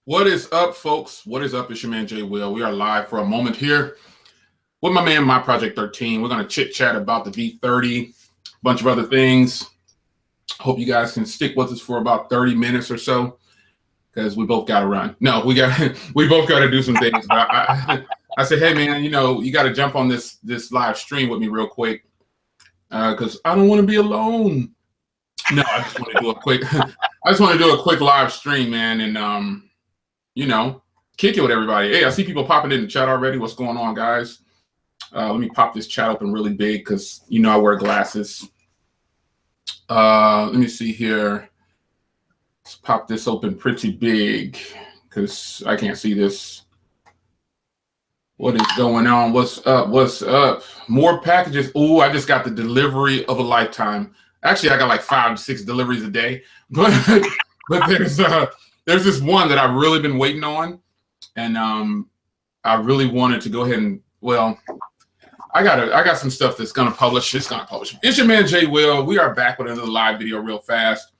What is up, folks? What is up? It's your man Jay Will. We are live for a moment here with my man, My Project 13. We're going to chit chat about the V30, a bunch of other things. Hope you guys can stick with us for about 30 minutes or so, because we both got to run. No, we both got to do some things. But I said, hey man, you got to jump on this live stream with me real quick, because I don't want to be alone. No, I just want to do a quick. I just want to do a quick live stream, man, and kick it with everybody. Hey, I see people popping in the chat already. What's going on, guys? Let me pop this chat open really big because I wear glasses. Let me see here. Let's pop this open pretty big because I can't see this. What is going on? What's up? What's up? More packages. Oh, I just got the delivery of a lifetime. Actually, I got like 5 to 6 deliveries a day, but there's this one that I've really been waiting on, and I really wanted to go ahead and, well, I got some stuff that's gonna publish. It's gonna publish. It's your man Jay Will. We are back with another live video real fast,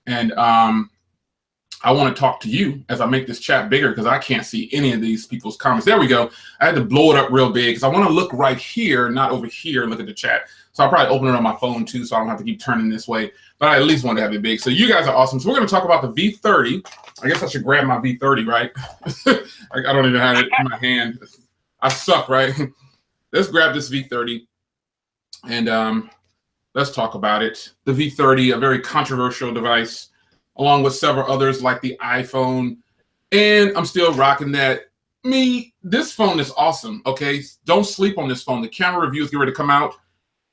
and I want to talk to you as I make this chat bigger because I can't see any of these people's comments. There we go. I had to blow it up real big because I want to look right here, not over here, and look at the chat. So I'll probably open it on my phone too, so I don't have to keep turning this way. But I at least want to have it big. So you guys are awesome. So we're going to talk about the V30. I guess I should grab my V30, right? I don't even have it in my hand. I suck, right? Let's grab this V30 and let's talk about it. The V30, a very controversial device, along with several others like the iPhone. And I'm still rocking that. This phone is awesome, okay? Don't sleep on this phone. The camera reviews get ready to come out.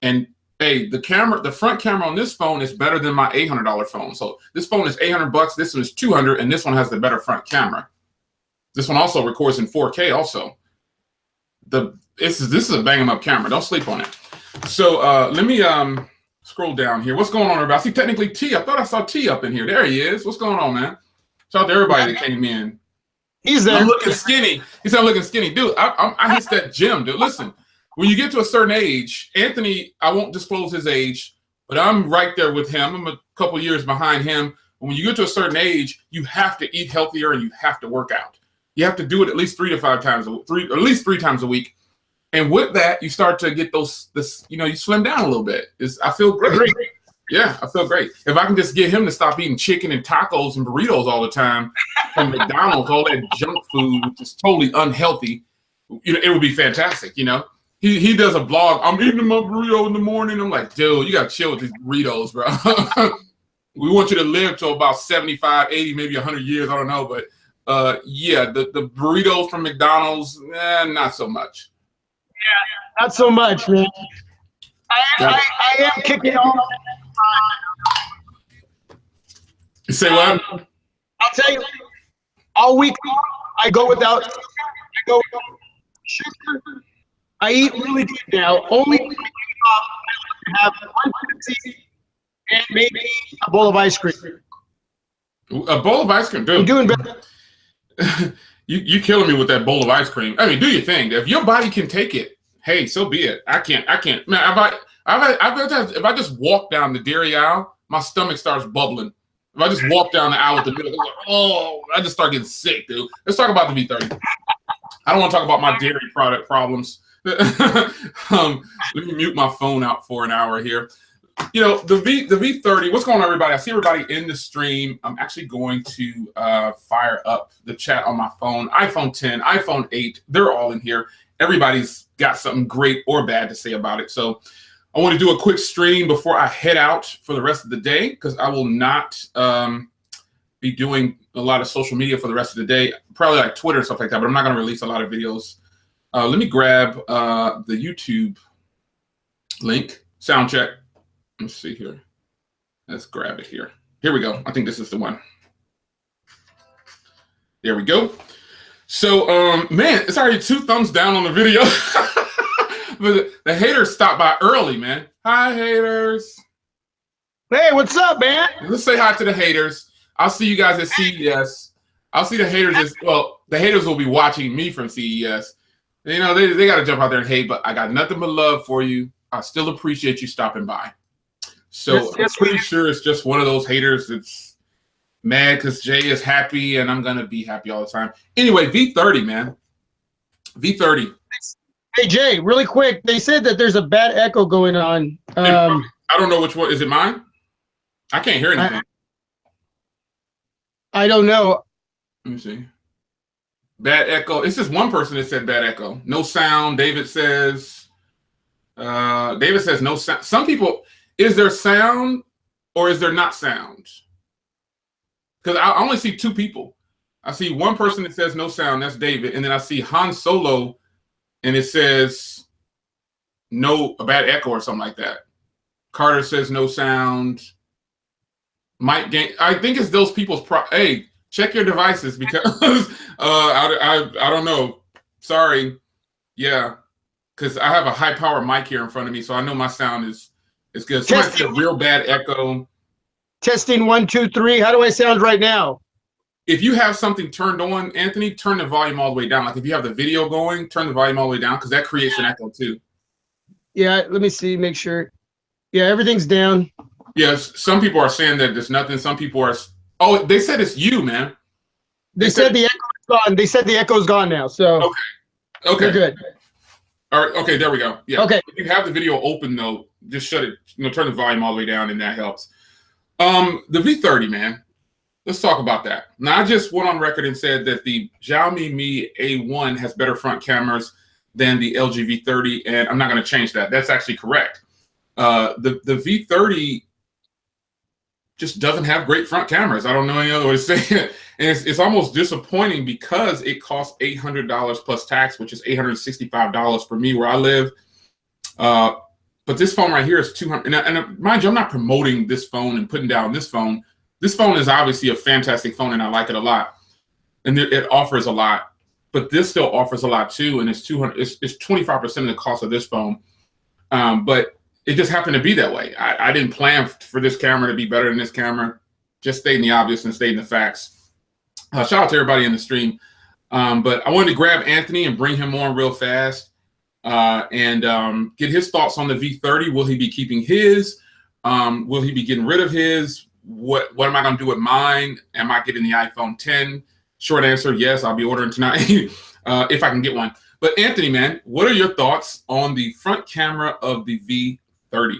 And hey, the front camera on this phone is better than my $800 phone. So this phone is $800, this one is $200, and this one has the better front camera. This one also records in 4K also. This is a bang 'em up camera. Don't sleep on it. So let me scroll down here. What's going on, everybody? I see technically T. I thought I saw T up in here. There he is. What's going on, man? Shout out to everybody that came in. He's there. I'm looking skinny. He said I'm looking skinny. Dude, I hit that gym, dude. Listen, when you get to a certain age, Anthony, I won't disclose his age, but I'm right there with him. I'm a couple years behind him. When you get to a certain age, you have to eat healthier and you have to work out. You have to do it at least 3 to 5 times, at least 3 times a week. And with that, you start to get you slim down a little bit. I feel great. Yeah, I feel great. If I can just get him to stop eating chicken and tacos and burritos all the time from McDonald's, all that junk food, which is totally unhealthy, it would be fantastic, He does a blog. I'm eating my burrito in the morning. I'm like, dude, you got to chill with these burritos, bro. We want you to live till about 75, 80, maybe 100 years. I don't know. But yeah, the burritos from McDonald's, not so much. Yeah, not so much, man. I am kicking off. You say what? I'll tell you, all week long, I go without sugar. I eat really good now. Only have one pizza and maybe a bowl of ice cream. A bowl of ice cream, dude. I'm doing better. You killing me with that bowl of ice cream. I mean, do your thing. If your body can take it, hey, so be it. I can't. Man, if I just walk down the dairy aisle, my stomach starts bubbling. If I just walk down the aisle with the milk, I just start getting sick, dude. Let's talk about the V30. I don't want to talk about my dairy product problems. Let me mute my phone out for an hour here. The V30, what's going on, everybody? I see everybody in the stream. I'm actually going to fire up the chat on my phone. iPhone 10, iPhone 8, they're all in here. Everybody's got something great or bad to say about it. So I want to do a quick stream before I head out for the rest of the day, because I will not be doing a lot of social media for the rest of the day, probably like Twitter and stuff like that, but I'm not going to release a lot of videos. Let me grab the YouTube link, sound check. Let's see here. Let's grab it here. Here we go. I think this is the one. There we go. So, man, it's already 2 thumbs down on the video. But the haters stopped by early, man. Hi, haters. Hey, what's up, man? Let's say hi to the haters. I'll see you guys at CES. I'll see the haters the haters will be watching me from CES. They got to jump out there and hate, but I got nothing but love for you. I still appreciate you stopping by. So I'm pretty sure it's just one of those haters that's mad because Jay is happy and I'm gonna be happy all the time. Anyway, V30, man. V30. Hey Jay, really quick, they said that there's a bad echo going on. I don't know which one. Is it mine? I can't hear anything. I don't know. Let me see. Bad echo. It's just one person that said bad echo. No sound. David says no sound. Some people, is there sound or is there not sound? Because I only see two people. I see one person that says no sound, that's David, and then I see Han Solo, and it says a bad echo or something like that. Carter says no sound. Mike Gang, I think it's those people's hey, check your devices because I don't know. Sorry. Yeah. Because I have a high power mic here in front of me, so I know my sound is good. Somebody said a real bad echo. Testing 1, 2, 3. How do I sound right now? If you have something turned on, Anthony, turn the volume all the way down. Like if you have the video going, turn the volume all the way down because that creates an echo too. Yeah, let me see, make sure. Yeah, everything's down. Yes, some people are saying that there's nothing. Some people are. Oh, they said it's you, man. They said the echo's gone. They said the echo's gone now. So okay, you're good. All right, okay, there we go. Yeah. Okay. If you have the video open though, just shut it. Turn the volume all the way down, and that helps. The V30, man. Let's talk about that. Now, I just went on record and said that the Xiaomi Mi A1 has better front cameras than the LG V30, and I'm not going to change that. That's actually correct. The V30 just doesn't have great front cameras. I don't know any other way to say it. And it's almost disappointing because it costs $800 plus tax, which is $865 for me where I live. But this phone right here is $200. And mind you, I'm not promoting this phone and putting down this phone. This phone is obviously a fantastic phone, and I like it a lot. And it offers a lot. But this still offers a lot too, and it's $200. It's 25% of the cost of this phone. But it just happened to be that way. I didn't plan for this camera to be better than this camera. Just stating the obvious and stating the facts. Shout out to everybody in the stream. But I wanted to grab Anthony and bring him on real fast and get his thoughts on the V30. Will he be keeping his? Will he be getting rid of his? What am I going to do with mine? Am I getting the iPhone 10? Short answer, yes, I'll be ordering tonight if I can get one. But Anthony, man, what are your thoughts on the front camera of the V30?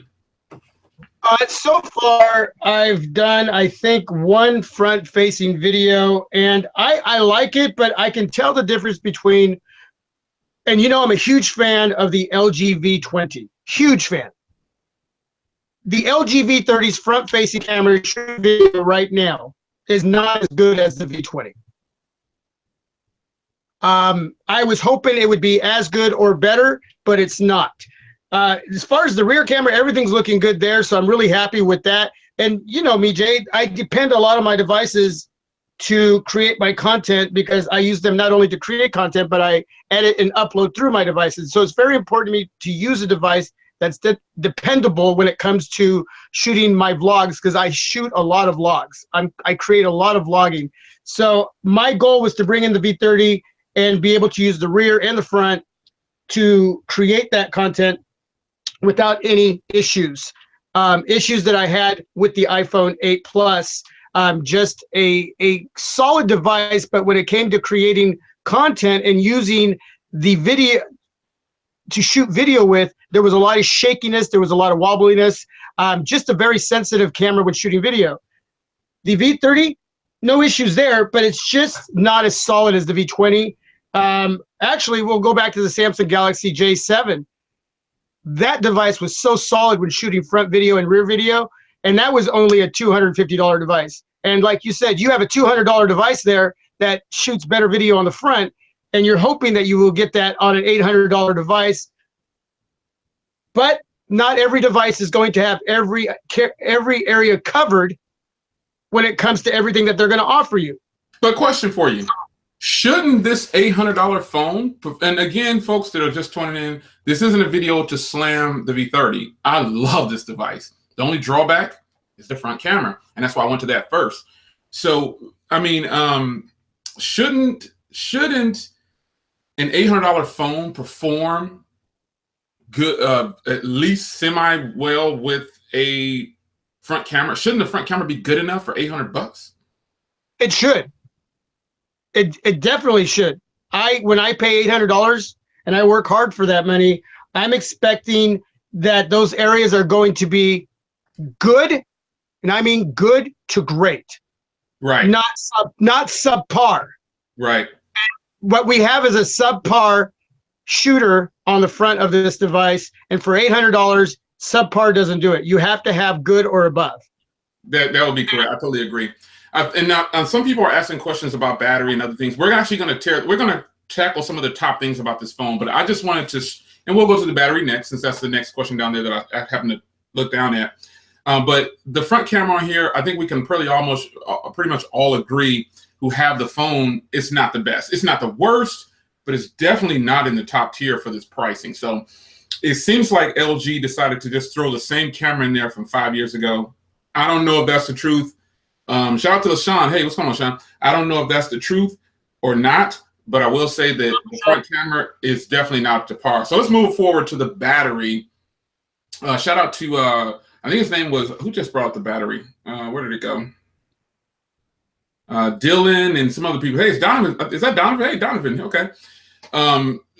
So far, I've done, I think, one front-facing video, and I like it, but I can tell the difference between, and you know I'm a huge fan of the LG V20. Huge fan. The LG V30's front-facing camera video right now is not as good as the V20. I was hoping it would be as good or better, but it's not. As far as the rear camera, everything's looking good there, so I'm really happy with that. And you know me, Jay, I depend a lot on my devices to create my content because I use them not only to create content, but I edit and upload through my devices. So it's very important to me to use a device that's dependable when it comes to shooting my vlogs because I shoot a lot of vlogs. I create a lot of vlogging. So my goal was to bring in the V30 and be able to use the rear and the front to create that content without any issues. Issues that I had with the iPhone 8 Plus, just a solid device, but when it came to creating content and using the video to shoot video with, there was a lot of shakiness, there was a lot of wobbliness, just a very sensitive camera when shooting video. The V30, no issues there, but it's just not as solid as the V20. Actually, we'll go back to the Samsung Galaxy J7. That device was so solid when shooting front video and rear video, and that was only a $250 device. And like you said, you have a $200 device there that shoots better video on the front, and you're hoping that you will get that on an $800 device. But not every device is going to have every area covered when it comes to everything that they're going to offer you. But question for you. Shouldn't this $800 phone, and again, folks that are just tuning in, this isn't a video to slam the V30. I love this device. The only drawback is the front camera, and that's why I went to that first. So, I mean, shouldn't an $800 phone perform good, at least semi-well with a front camera? Shouldn't the front camera be good enough for $800? It should. It definitely should. When I pay $800 and I work hard for that money, I'm expecting that those areas are going to be good, and I mean good to great. Right. Not subpar. Right. What we have is a subpar shooter on the front of this device, and for $800, subpar doesn't do it. You have to have good or above. That would be correct. I totally agree. And now some people are asking questions about battery and other things. We're actually going to tackle some of the top things about this phone, but I just wanted to, and we'll go to the battery next, since that's the next question down there that I happen to look down at. But the front camera on here, I think we can pretty much all agree who have the phone, it's not the best. It's not the worst, but it's definitely not in the top tier for this pricing. So it seems like LG decided to just throw the same camera in there from 5 years ago. I don't know if that's the truth. Shout out to Sean. Hey, what's going on, Sean? I don't know if that's the truth or not, but I will say that the front camera is definitely not up to par. So let's move forward to the battery. Shout out to, I think his name was, who just brought up the battery? Where did it go? Dylan and some other people. Hey, it's Donovan. Is that Donovan? Hey, Donovan. Okay.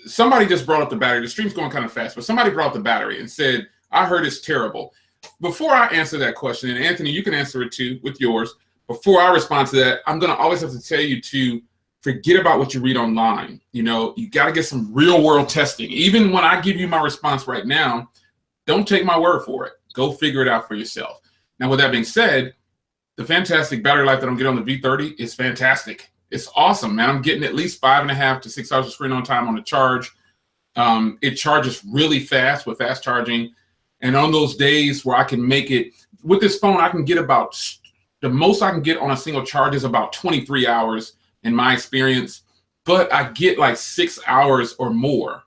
Somebody just brought up the battery. The stream's going kind of fast, but somebody brought up the battery and said, I heard it's terrible. Before I answer that question, and Anthony, you can answer it too with yours. Before I respond to that, I'm going to always have to tell you to forget about what you read online. You know, you got to get some real world testing. Even when I give you my response right now, don't take my word for it. Go figure it out for yourself. Now, with that being said, the fantastic battery life that I'm getting on the V30 is fantastic. It's awesome, man. I'm getting at least 5.5 to 6 hours of screen on time on the charge. It charges really fast with fast charging. And on those days where I can make it, with this phone, I can get about, the most I can get on a single charge is about 23 hours in my experience. But I get like 6 hours or more,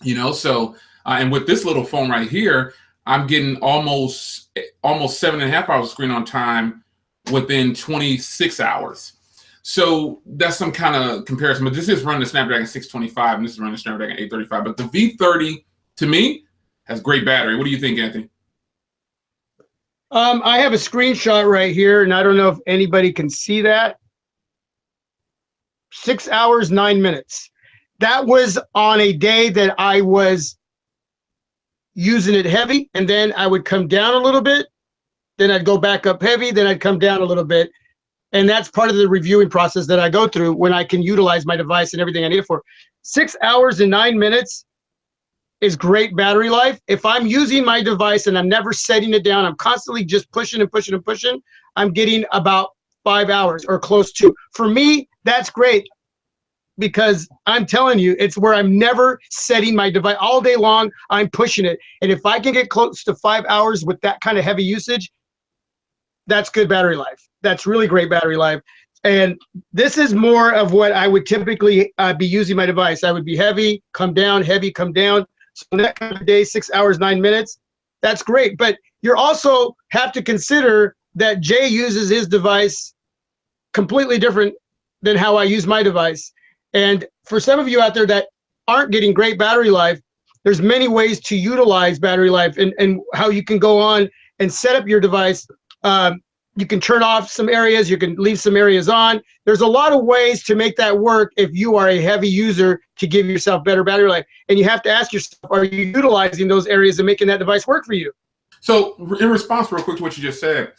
you know? So, and with this little phone right here, I'm getting almost 7.5 hours of screen on time within 26 hours. So that's some kind of comparison. But this is running the Snapdragon 625, and this is running the Snapdragon 835. But the V30, to me, has great battery. What do you think, Anthony? I have a screenshot right here, and I don't know if anybody can see that. 6 hours, 9 minutes. That was on a day that I was using it heavy, and then I would come down a little bit, then I'd go back up heavy, then I'd come down a little bit. And that's part of the reviewing process that I go through when I can utilize my device and everything I need it for. 6 hours and 9 minutes is great battery life. If I'm using my device and I'm never setting it down, I'm constantly just pushing and pushing and pushing, I'm getting about 5 hours or close to. For me, that's great, because I'm telling you, it's where I'm never setting my device. All day long, I'm pushing it. And if I can get close to 5 hours with that kind of heavy usage, that's good battery life. That's really great battery life. And this is more of what I would typically be using my device. I would be heavy, come down, heavy, come down. So that kind of day, 6 hours, 9 minutes, that's great. But you also have to consider that Jay uses his device completely different than how I use my device. And for some of you out there that aren't getting great battery life, there's many ways to utilize battery life and how you can go on and set up your device. You can turn off some areas, you can leave some areas on. There's a lot of ways to make that work if you are a heavy user to give yourself better battery life. And you have to ask yourself, are you utilizing those areas and making that device work for you? So in response real quick to what you just said,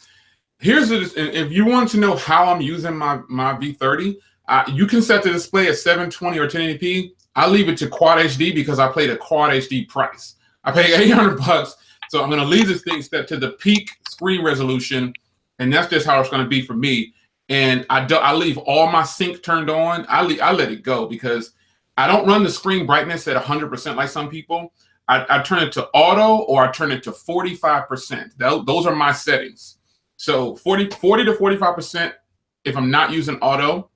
if you want to know how I'm using my V30, you can set the display at 720 or 1080p. I leave it to Quad HD because I play the Quad HD price. I pay $800, so I'm going to leave this thing set to the peak screen resolution, and that's just how it's going to be for me. And I leave all my sync turned on. I let it go because I don't run the screen brightness at 100% like some people. I turn it to auto, or I turn it to 45%. Those are my settings. So 40 to 45% if I'm not using auto.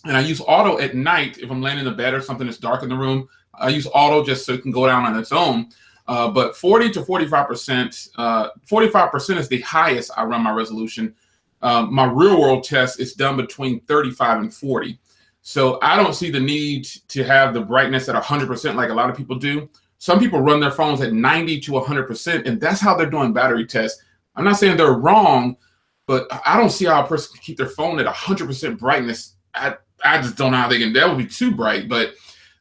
And I use auto at night if I'm laying in the bed or something that's dark in the room. I use auto just so it can go down on its own. But 40 to 45%, 45% is the highest I run my resolution. My real world test is done between 35 and 40. So I don't see the need to have the brightness at 100% like a lot of people do. Some people run their phones at 90 to 100%, and that's how they're doing battery tests. I'm not saying they're wrong, but I don't see how a person can keep their phone at 100% brightness. I just don't know how they can. That would be too bright. But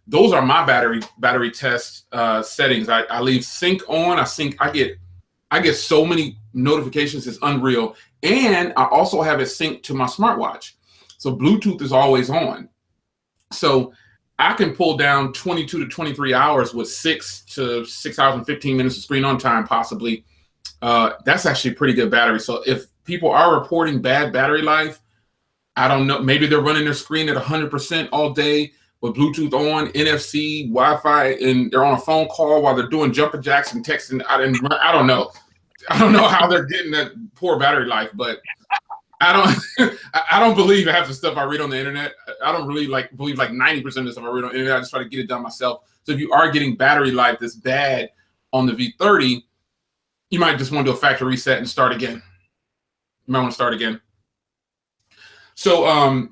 those are my battery test settings. I leave sync on. I get so many notifications. It's unreal. And I also have it synced to my smartwatch. So Bluetooth is always on. So I can pull down 22 to 23 hours with 6 to 6 hours and 15 minutes of screen on time, possibly. That's actually pretty good battery. So if people are reporting bad battery life, I don't know. Maybe they're running their screen at 100% all day with Bluetooth on, NFC, Wi-Fi, and they're on a phone call while they're doing jumping jacks and texting. I don't know. I don't know how they're getting that poor battery life, but I don't believe half the stuff I read on the internet. I don't really believe 90% of the stuff I read on the internet. I just try to get it done myself. So if you are getting battery life that's bad on the V30, you might just want to do a factory reset and start again. You might want to start again. So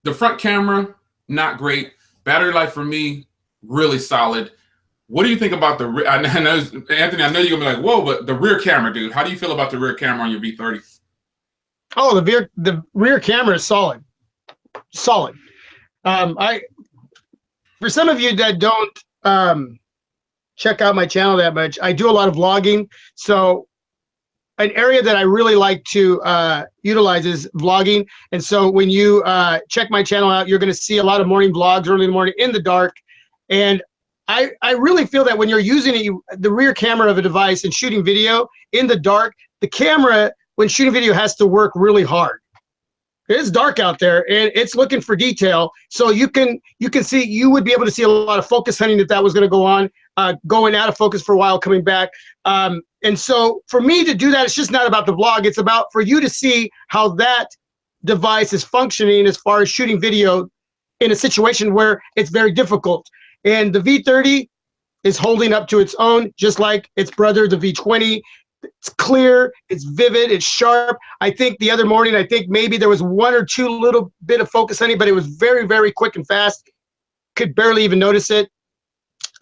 the front camera, not great. Battery life for me, really solid. What do you think about the rear? I know, Anthony, I know you're gonna be like, whoa, but the rear camera, dude. How do you feel about the rear camera on your V30? Oh, the rear camera is solid. Solid. For some of you that don't check out my channel that much, I do a lot of vlogging. So an area that I really like to utilize is vlogging. And so when you check my channel out, you're going to see a lot of morning vlogs early in the morning in the dark. And I really feel that when you're using the rear camera of a device and shooting video in the dark, the camera, when shooting video, has to work really hard. It's dark out there and it's looking for detail. So you would be able to see a lot of focus hunting if that was going to go on, going out of focus for a while, coming back. And so for me to do that, it's just not about the vlog. It's about for you to see how that device is functioning as far as shooting video in a situation where it's very difficult. And the V30 is holding up to its own, just like its brother, the V20. It's clear, it's vivid, it's sharp. I think the other morning, maybe there was one or two little bit of focus hunting, but it was very, very quick and fast. Could barely even notice it.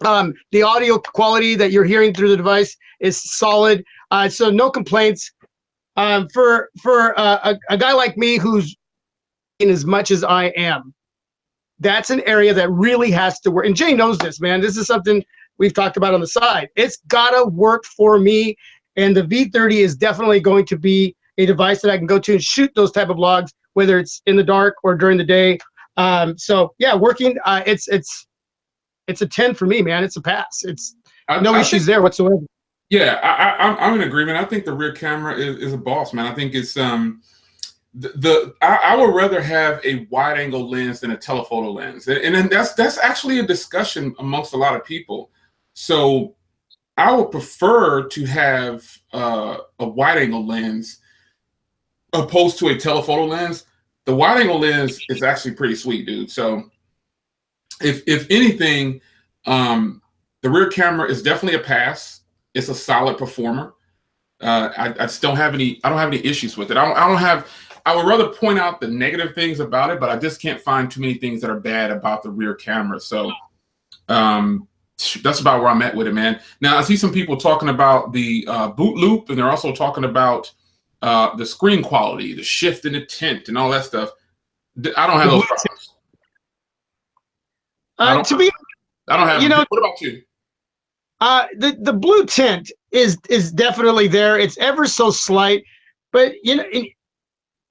The audio quality that you're hearing through the device is solid. So no complaints. For a guy like me who's in as much as I am, that's an area that really has to work. And Jay knows this, man. This is something we've talked about on the side. It's gotta work for me. And the V30 is definitely going to be a device that I can go to and shoot those type of vlogs, whether it's in the dark or during the day. So yeah, working. It's a 10 for me, man. It's a pass. It's no issues there whatsoever. Yeah, I'm in agreement. I think the rear camera is a boss, man. I think it's I would rather have a wide angle lens than a telephoto lens, and then that's actually a discussion amongst a lot of people. So I would prefer to have a wide angle lens opposed to a telephoto lens. The wide angle lens is actually pretty sweet, dude. So if anything, the rear camera is definitely a pass. It's a solid performer. I just don't have any. I don't have any issues with it. I would rather point out the negative things about it, but I just can't find too many things that are bad about the rear camera. So that's about where I'm at with it, man. Now I see some people talking about the boot loop, and they're also talking about the screen quality, the shift in the tint, and all that stuff. I don't have those problems. I don't have. What about you? The blue tint is definitely there. It's ever so slight, but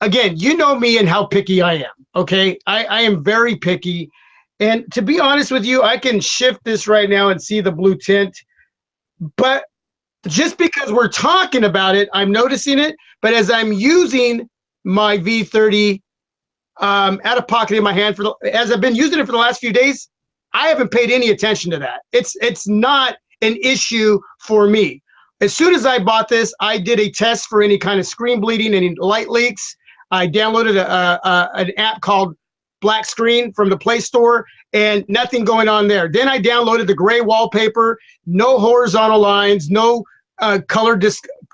again, you know me and how picky I am. Okay, I am very picky, and to be honest with you, I can shift this right now and see the blue tint, but just because we're talking about it, I'm noticing it. But as I'm using my V30 out of pocket in my hand as I've been using it for the last few days, I haven't paid any attention to that. It's not an issue for me. As soon as I bought this, I did a test for any kind of screen bleeding, any light leaks. I downloaded an app called Black Screen from the Play Store, and nothing going on there. Then I downloaded the gray wallpaper, no horizontal lines, no color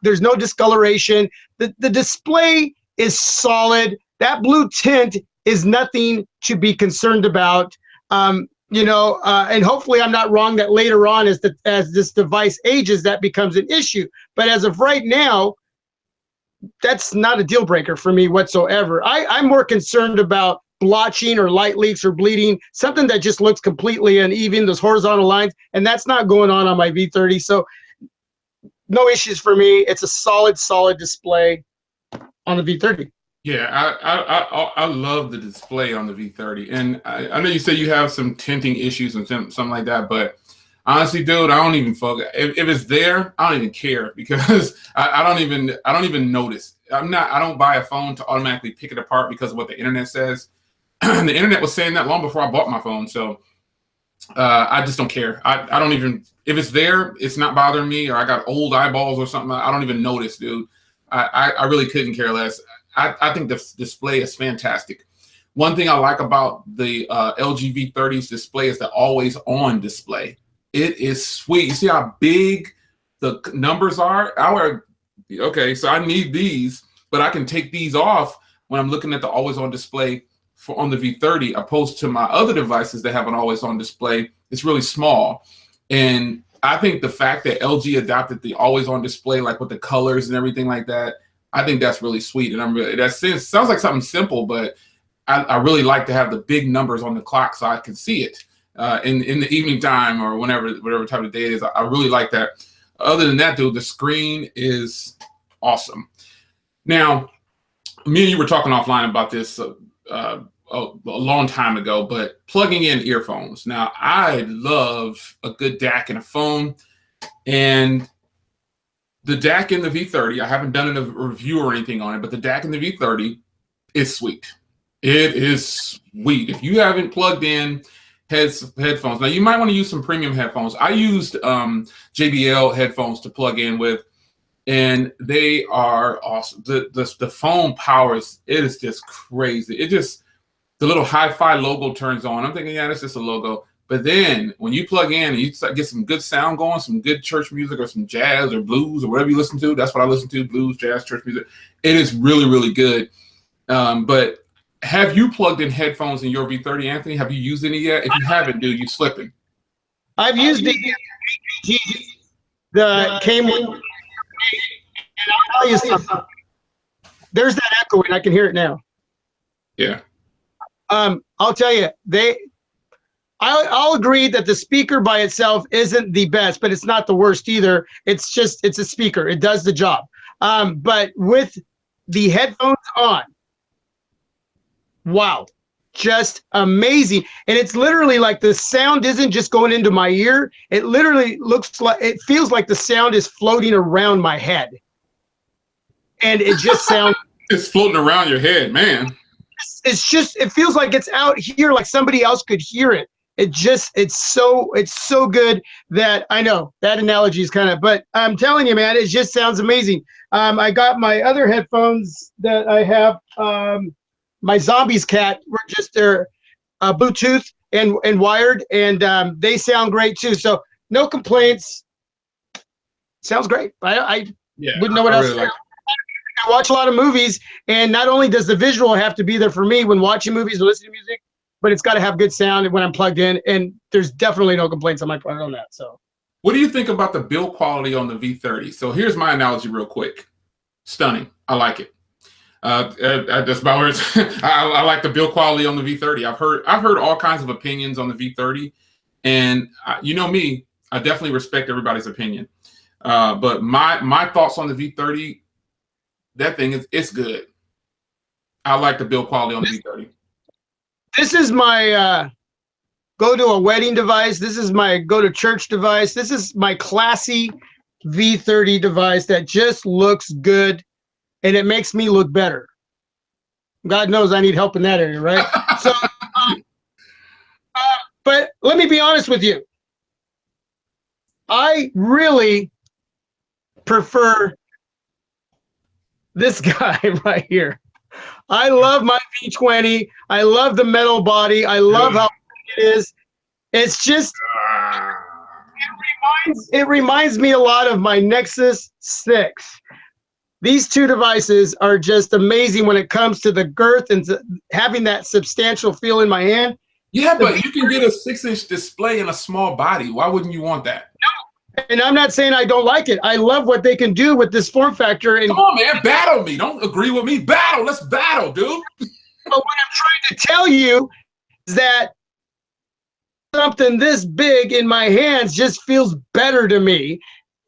there's no discoloration. The display is solid. That blue tint is nothing to be concerned about. And hopefully I'm not wrong that later on as this device ages, that becomes an issue. But as of right now, that's not a deal breaker for me whatsoever. I'm more concerned about blotching or light leaks or bleeding, something that just looks completely uneven, those horizontal lines, and that's not going on my V30. So no issues for me. It's a solid display on the V30. Yeah, I love the display on the V30, and I know you say you have some tinting issues and something like that, but honestly, dude, I don't even focus. If it's there, I don't even care because I don't even notice. I don't buy a phone to automatically pick it apart because of what the internet says. The internet was saying that long before I bought my phone, so I just don't care. I don't even, if it's there, it's not bothering me, or I got old eyeballs or something. I don't even notice, dude. I really couldn't care less. I think the display is fantastic. One thing I like about the LG V30's display is the always on display. It is sweet. You see how big the numbers are? Okay, so I need these, but I can take these off when I'm looking at the always on display on the V30, opposed to my other devices that have an always on display. It's really small. And I think the fact that LG adopted the always on display, like with the colors and everything like that, I think that's really sweet. And that sounds like something simple, but I really like to have the big numbers on the clock so I can see it in the evening time or whatever type of day it is. I really like that. Other than that, dude, the screen is awesome. Now, me and you were talking offline about this a long time ago, but plugging in earphones. Now, I love a good DAC in a phone, and the DAC in the V30, I haven't done a review or anything on it, but the DAC in the V30 is sweet. It is sweet. If you haven't plugged in headphones, now you might want to use some premium headphones. I used JBL headphones to plug in with, and they are awesome. The phone powers, it is just crazy. It just, the little hi-fi logo turns on. I'm thinking, yeah, that's just a logo. But then when you plug in and you get some good sound going, some good church music or some jazz or blues or whatever you listen to, that's what I listen to, blues, jazz, church music. It is really, really good. But have you plugged in headphones in your V30, Anthony? Have you used any yet? If you haven't, dude, you're slipping. I've used the came with, and I'll tell you something. There's that echoing. I can hear it now. Yeah. I'll tell you, I'll agree that the speaker by itself isn't the best, but it's not the worst either. It's a speaker. It does the job. But with the headphones on, wow, just amazing. And it's literally like the sound isn't just going into my ear. It literally it feels like the sound is floating around my head. And it just sounds. It's floating around your head, man. It feels like it's out here, like somebody else could hear it. It's so good that I know that analogy is kind of, but I'm telling you, man, it just sounds amazing. I got my other headphones that I have, my Zombies Cat, they're Bluetooth and wired, and they sound great too. So no complaints. Sounds great. I wouldn't know what else. Really I watch a lot of movies, and not only does the visual have to be there for me when watching movies or listening to music, but it's got to have good sound when I'm plugged in, and there's definitely no complaints on my part on that. So, what do you think about the build quality on the V30? So here's my analogy real quick. Stunning. I like it. That's about where it's I like the build quality on the V30. I've heard all kinds of opinions on the V30, and you know me, I definitely respect everybody's opinion. But my thoughts on the V30, that thing it's good. I like the build quality on the V30. This is my go to a wedding device. This is my go to church device. This is my classy V30 device that just looks good, and it makes me look better. God knows I need help in that area, right? So, but let me be honest with you. I really prefer this guy right here. I love my V20. I love the metal body. I love how it is. It's just, it reminds me a lot of my Nexus 6. These two devices are just amazing when it comes to the girth and to having that substantial feel in my hand. Yeah, but you can get a 6-inch display in a small body. Why wouldn't you want that? And I'm not saying I don't like it. I love what they can do with this form factor. And come on, man, battle me. Don't agree with me. Battle. Let's battle, dude. But what I'm trying to tell you is that something this big in my hands just feels better to me,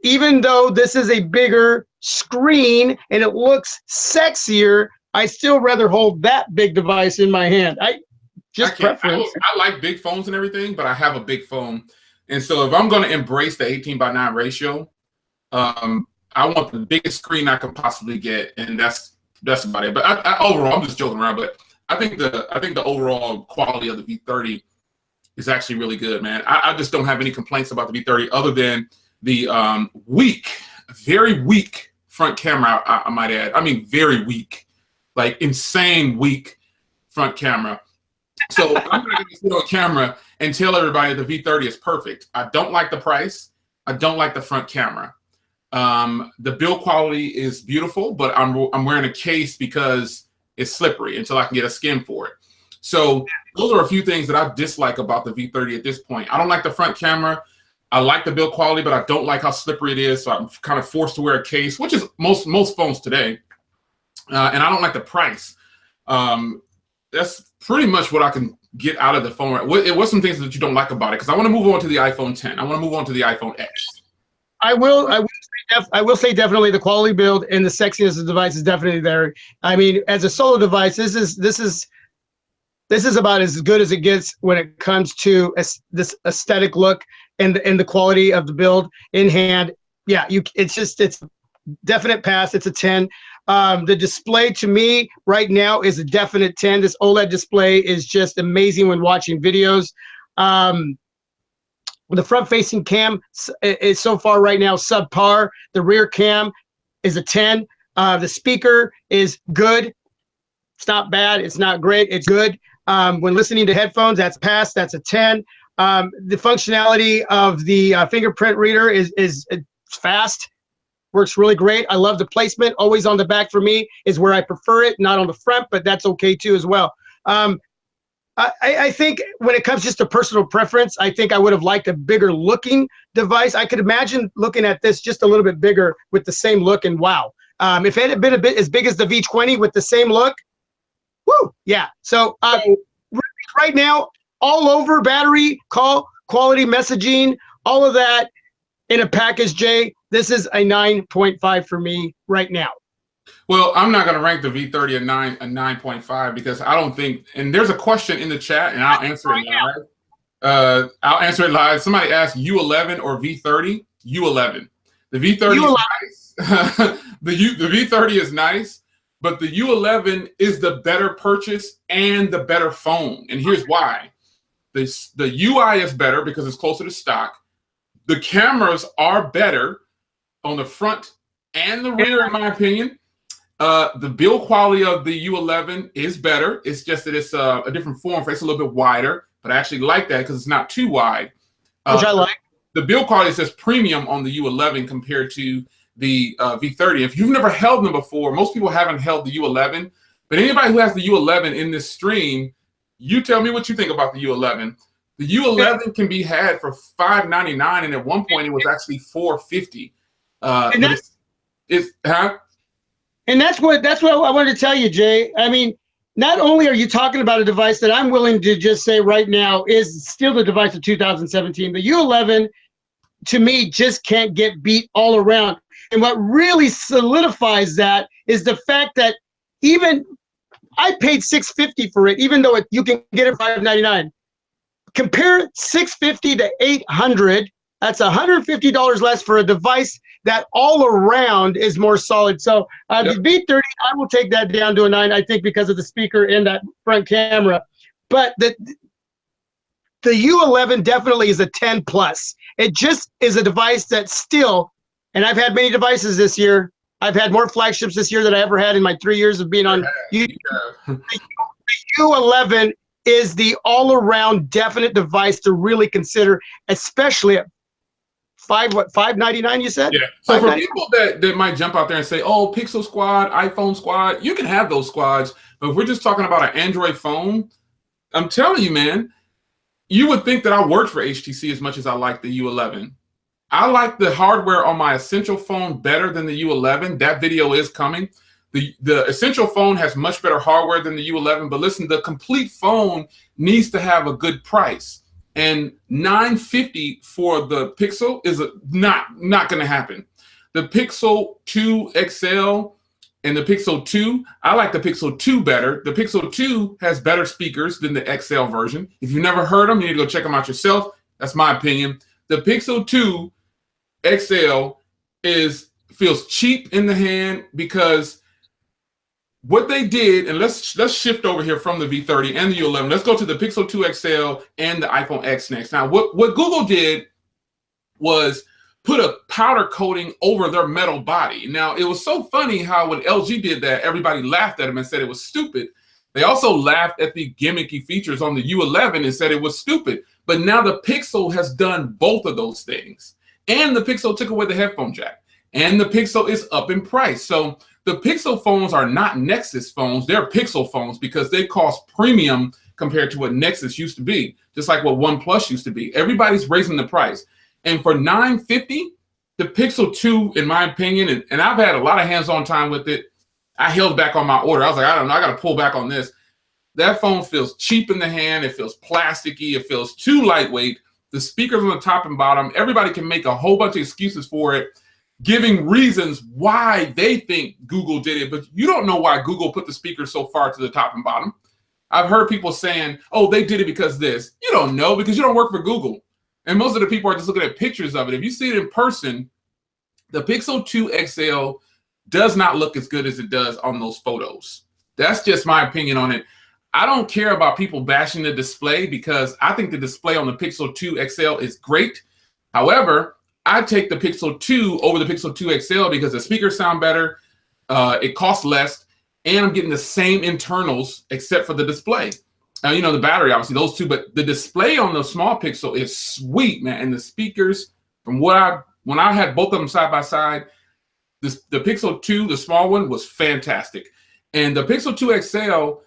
even though this is a bigger screen and it looks sexier. I still rather hold that big device in my hand. Preference. I like big phones and everything, but I have a big phone. And so if I'm going to embrace the 18:9 ratio, I want the biggest screen I can possibly get. And that's about it. But I overall, I'm just joking around, but I think the overall quality of the V30 is actually really good, man. I just don't have any complaints about the V30 other than the very weak front camera, I might add. I mean, very weak, like insane weak front camera. So I'm going to sit on camera and tell everybody the V30 is perfect. I don't like the price. I don't like the front camera. The build quality is beautiful, but I'm wearing a case because it's slippery until I can get a skin for it. So those are a few things that I dislike about the V30 at this point. I don't like the front camera. I like the build quality, but I don't like how slippery it is. So I'm kind of forced to wear a case, which is most phones today. And I don't like the price. That's pretty much what I can get out of the phone. What's some things that you don't like about it? Because I want to move on to the iPhone 10. I want to move on to the iPhone X. I will say definitely the quality build and the sexiness of the device is definitely there. I mean, as a solo device, this is about as good as it gets when it comes to this aesthetic look and the quality of the build in hand. Yeah, it's definite pass. It's a 10. The display to me right now is a definite 10. This OLED display is just amazing when watching videos. The front-facing cam is so far right now subpar. The rear cam is a 10. The speaker is good. It's not bad. It's not great. It's good. When listening to headphones, that's pass. That's a 10. The functionality of the fingerprint reader is fast. Works really great. I love the placement. Always on the back for me is where I prefer it, not on the front, but that's okay too as well. I think when it comes just to personal preference, I think I would have liked a bigger looking device. I could imagine looking at this just a little bit bigger with the same look, and wow. If it had been a bit as big as the V20 with the same look, woo, yeah. So right now, all over battery, call, quality messaging, all of that in a package, Jay. This is a 9.5 for me right now. Well, I'm not going to rank the V30 a 9.5 because I don't think, and there's a question in the chat and I'll answer it live. I'll answer it live. Somebody asked U11 or V30. U11. The V30 is nice. the V30 is nice, but the U11 is the better purchase and the better phone. And here's why. The UI is better because it's closer to stock. The cameras are better on the front and the rear, in my opinion. The build quality of the U11 is better. It's just that it's a different form. It's a little bit wider, but I actually like that because it's not too wide. Which I like. The build quality says premium on the U11 compared to the V30. If you've never held them before, most people haven't held the U11, but anybody who has the U11 in this stream, you tell me what you think about the U11. The U11 can be had for $599, and at one point it was actually $450. And that's what I wanted to tell you, Jay. I mean, not only are you talking about a device that I'm willing to just say right now is still the device of 2017, the U11 to me just can't get beat all around. And what really solidifies that is the fact that even I paid $650 for it, even though you can get it $599. Compare $650 to $800. That's $150 less for a device that all around is more solid. So the V30, I will take that down to a 9, I think, because of the speaker and that front camera. But the U11 definitely is a 10 plus. It just is a device that still, and I've had many devices this year. I've had more flagships this year than I ever had in my 3 years of being on YouTube. The U11 is the all-around definite device to really consider, especially at $599, you said? Yeah. So for people that might jump out there and say, oh, Pixel Squad, iPhone Squad, you can have those squads. But if we're just talking about an Android phone, I'm telling you, man, you would think that I worked for HTC as much as I like the U11. I like the hardware on my Essential phone better than the U11. That video is coming. The Essential phone has much better hardware than the U11, but listen, the complete phone needs to have a good price. And $950 for the Pixel is not going to happen. The Pixel 2 XL and the Pixel 2, I like the Pixel 2 better. The Pixel 2 has better speakers than the XL version. If you've never heard them, you need to go check them out yourself. That's my opinion. The Pixel 2 XL feels cheap in the hand because what they did, and let's shift over here from the V30 and the U11. Let's go to the Pixel 2 XL and the iPhone X next. Now, what Google did was put a powder coating over their metal body. Now, it was so funny how when LG did that, everybody laughed at them and said it was stupid. They also laughed at the gimmicky features on the U11 and said it was stupid. But now the Pixel has done both of those things. And the Pixel took away the headphone jack. And the Pixel is up in price. So the Pixel phones are not Nexus phones. They're Pixel phones because they cost premium compared to what Nexus used to be, just like what OnePlus used to be. Everybody's raising the price. And for $950, the Pixel 2, in my opinion, and I've had a lot of hands-on time with it, I held back on my order. I was like, I don't know, I got to pull back on this. That phone feels cheap in the hand. It feels plasticky. It feels too lightweight. The speakers on the top and bottom, everybody can make a whole bunch of excuses for it, giving reasons why they think Google did it, but you don't know why Google put the speakers so far to the top and bottom. I've heard people saying, oh, they did it because this. You don't know because you don't work for Google. And most of the people are just looking at pictures of it. If you see it in person, the Pixel 2 XL does not look as good as it does on those photos. That's just my opinion on it. I don't care about people bashing the display because I think the display on the Pixel 2 XL is great. However, I take the Pixel 2 over the Pixel 2 XL because the speakers sound better, it costs less, and I'm getting the same internals except for the display. You know, the battery, obviously, those two, but the display on the small Pixel is sweet, man. And the speakers, from when I had both of them side by side, the Pixel 2, the small one, was fantastic. And the Pixel 2 XL,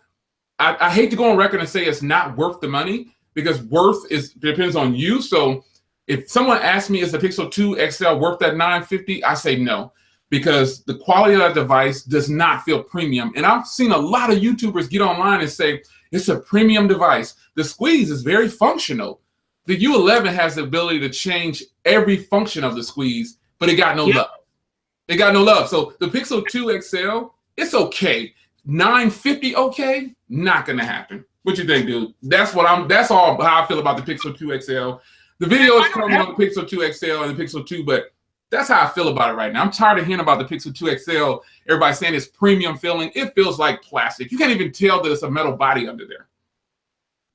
I hate to go on record and say it's not worth the money because worth depends on you. So if someone asks me, is the Pixel 2 XL worth that $950? I say no, because the quality of that device does not feel premium. And I've seen a lot of YouTubers get online and say, it's a premium device. The Squeeze is very functional. The U11 has the ability to change every function of the Squeeze, but it got no love. It got no love. So the Pixel 2 XL, it's okay. $950, okay? Not gonna happen. What you think, dude? That's all how I feel about the Pixel 2 XL. The video is coming on the Pixel 2 XL and the Pixel 2, but that's how I feel about it right now. I'm tired of hearing about the Pixel 2 XL. Everybody saying it's premium feeling. It feels like plastic. You can't even tell that it's a metal body under there.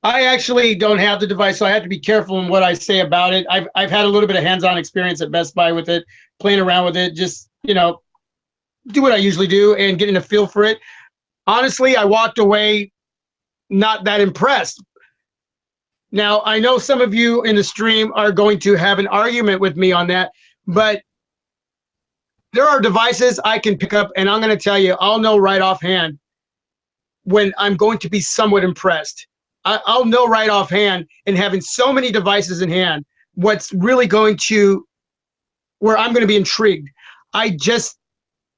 I actually don't have the device, so I have to be careful in what I say about it. I've had a little bit of hands-on experience at Best Buy with it, playing around with it, just, you know, do what I usually do and getting a feel for it. Honestly, I walked away not that impressed. Now, I know some of you in the stream are going to have an argument with me on that, but there are devices I can pick up, and I'm going to tell you, I'll know right offhand when I'm going to be somewhat impressed. I'll know right offhand, in having so many devices in hand, what's really going to, where I'm going to be intrigued. It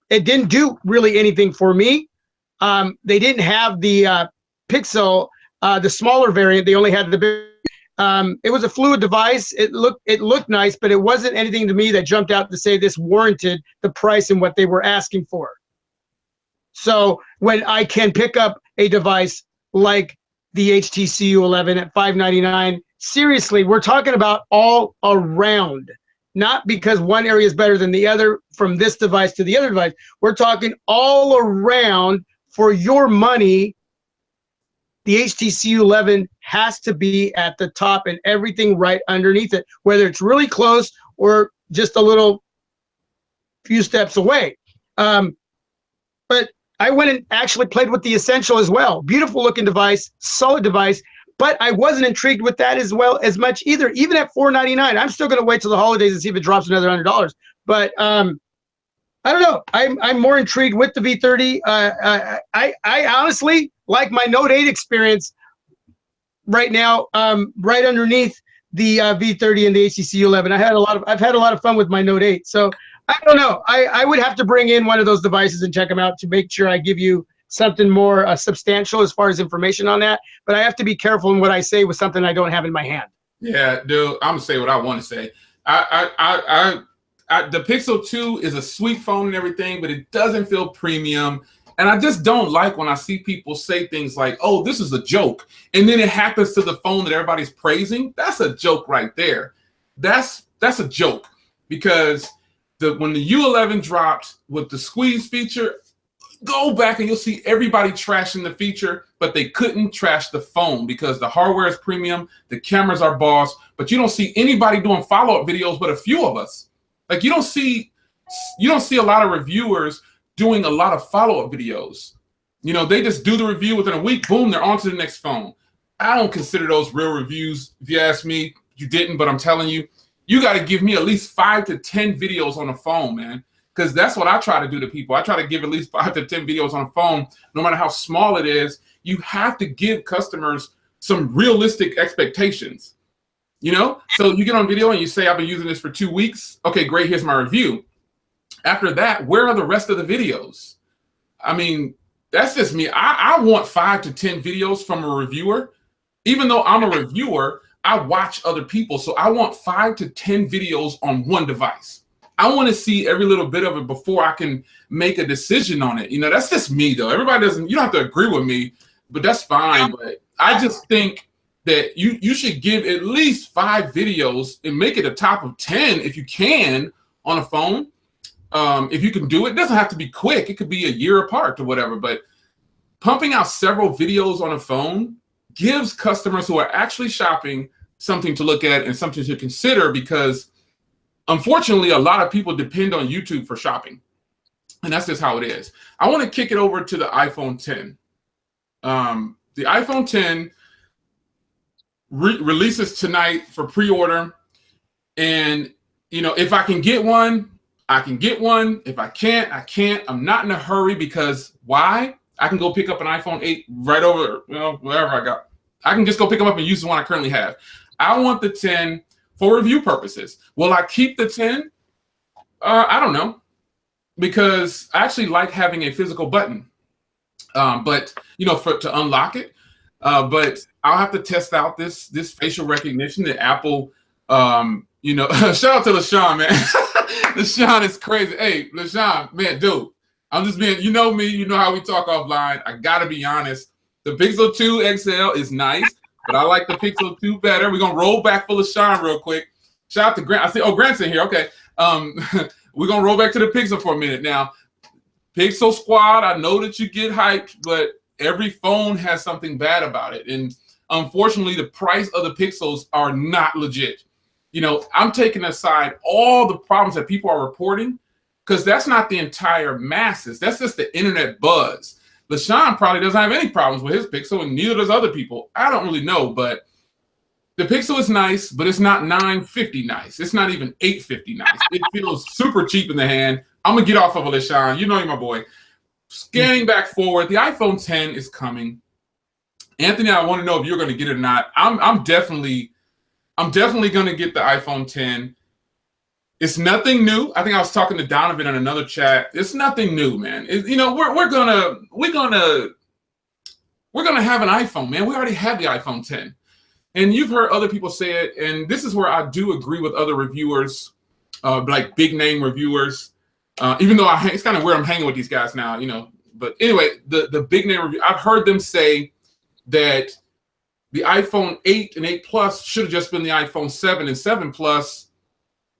didn't do really anything for me. They didn't have the Pixel, the smaller variant. They only had the big. It was a fluid device. It looked nice, but it wasn't anything to me that jumped out to say this warranted the price and what they were asking for. So when I can pick up a device like the HTC U11 at $599, seriously, we're talking about all around, not because one area is better than the other from this device to the other device. We're talking all around for your money. The HTC U11 has to be at the top and everything right underneath it, whether it's really close or just a little few steps away. But I went and actually played with the Essential as well. Beautiful looking device, solid device, but I wasn't intrigued with that as well as much either. Even at $499, I'm still going to wait till the holidays and see if it drops another $100. But I don't know. I'm more intrigued with the V30. I honestly like my Note 8 experience right now, right underneath the V30 and the ACC11. I've had a lot of fun with my Note 8. So I don't know. I would have to bring in one of those devices and check them out to make sure I give you something more substantial as far as information on that. But I have to be careful in what I say with something I don't have in my hand. Yeah, dude, I'm gonna say what I want to say. The Pixel 2 is a sweet phone and everything, but it doesn't feel premium. And I just don't like when I see people say things like, oh, this is a joke. And then it happens to the phone that everybody's praising. That's a joke right there. That's a joke, because when the U11 dropped with the squeeze feature, go back and you'll see everybody trashing the feature, but they couldn't trash the phone because the hardware is premium, the cameras are boss, but you don't see anybody doing follow-up videos but a few of us. Like, you don't see a lot of reviewers doing a lot of follow-up videos. You know, they just do the review within a week, boom, they're on to the next phone. I don't consider those real reviews. If you ask me, you didn't, but I'm telling you, you got to give me at least 5 to 10 videos on the phone, man. Because that's what I try to do to people. I try to give at least 5 to 10 videos on the phone, no matter how small it is. You have to give customers some realistic expectations. You know, so you get on video and you say, I've been using this for 2 weeks. Okay, great, here's my review. After that, where are the rest of the videos? I mean, that's just me. I want 5 to 10 videos from a reviewer. Even though I'm a reviewer, I watch other people. So I want 5 to 10 videos on one device. I want to see every little bit of it before I can make a decision on it. You know, that's just me, though. Everybody doesn't, you don't have to agree with me, but that's fine. But I just think that you should give at least 5 videos and make it a top of 10 if you can on a phone. If you can do it, it doesn't have to be quick. It could be a year apart or whatever, but pumping out several videos on a phone gives customers who are actually shopping something to look at and something to consider, because unfortunately, a lot of people depend on YouTube for shopping, and that's just how it is. I want to kick it over to the iPhone 10. The iPhone 10 releases tonight for pre-order, and you know, if I can get one, I can get one. If I can't, I can't. I'm not in a hurry, because why? I can go pick up an iPhone 8 right over, well, wherever I got. I can just go pick them up and use the one I currently have. I want the 10 for review purposes. Will I keep the 10? I don't know, because I actually like having a physical button, but you know, to unlock it. But I'll have to test out this facial recognition that Apple. You know, shout out to LaShawn, man. LaShawn is crazy. Hey, LaShawn, man, dude, I'm just being, you know me, you know how we talk offline. I gotta be honest. The Pixel 2 XL is nice, but I like the Pixel 2 better. We're gonna roll back for LaShawn real quick. Shout out to Grant. I see, oh, Grant's in here. Okay. We're gonna roll back to the Pixel for a minute. Now, Pixel Squad, I know that you get hyped, but every phone has something bad about it. And unfortunately, the price of the Pixels are not legit. You know, I'm taking aside all the problems that people are reporting, because that's not the entire masses. That's just the internet buzz. LaShawn probably doesn't have any problems with his Pixel, and neither does other people. I don't really know, but the Pixel is nice, but it's not $950 nice. It's not even $850 nice. It feels super cheap in the hand. I'm going to get off of it, LaShawn. You know you're my boy. Scanning back forward, the iPhone 10 is coming. Anthony, I want to know if you're going to get it or not. I'm definitely going to get the iPhone 10. It's nothing new. I think I was talking to Donovan in another chat. It's nothing new, man. You know, we're gonna have an iPhone, man. We already have the iPhone 10, and you've heard other people say it. And this is where I do agree with other reviewers, like big name reviewers. Even though it's kind of weird, I'm hanging with these guys now, you know. But anyway, the big name review, I've heard them say that the iPhone 8 and 8 Plus should have just been the iPhone 7 and 7 Plus,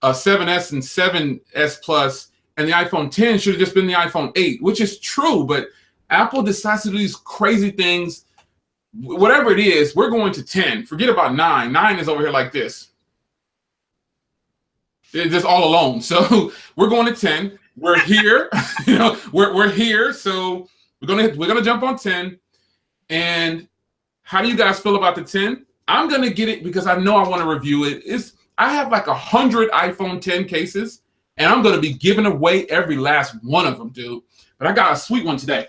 7S and 7S Plus, and the iPhone 10 should have just been the iPhone 8, which is true, but Apple decides to do these crazy things. Whatever it is, we're going to 10. Forget about 9. 9 is over here like this. It's just all alone. So we're going to 10. We're here. You know, we're here. So we're gonna jump on 10. And how do you guys feel about the 10? I'm gonna get it because I know I want to review it. I have like 100 iPhone 10 cases, and I'm gonna be giving away every last one of them, dude. But I got a sweet one today.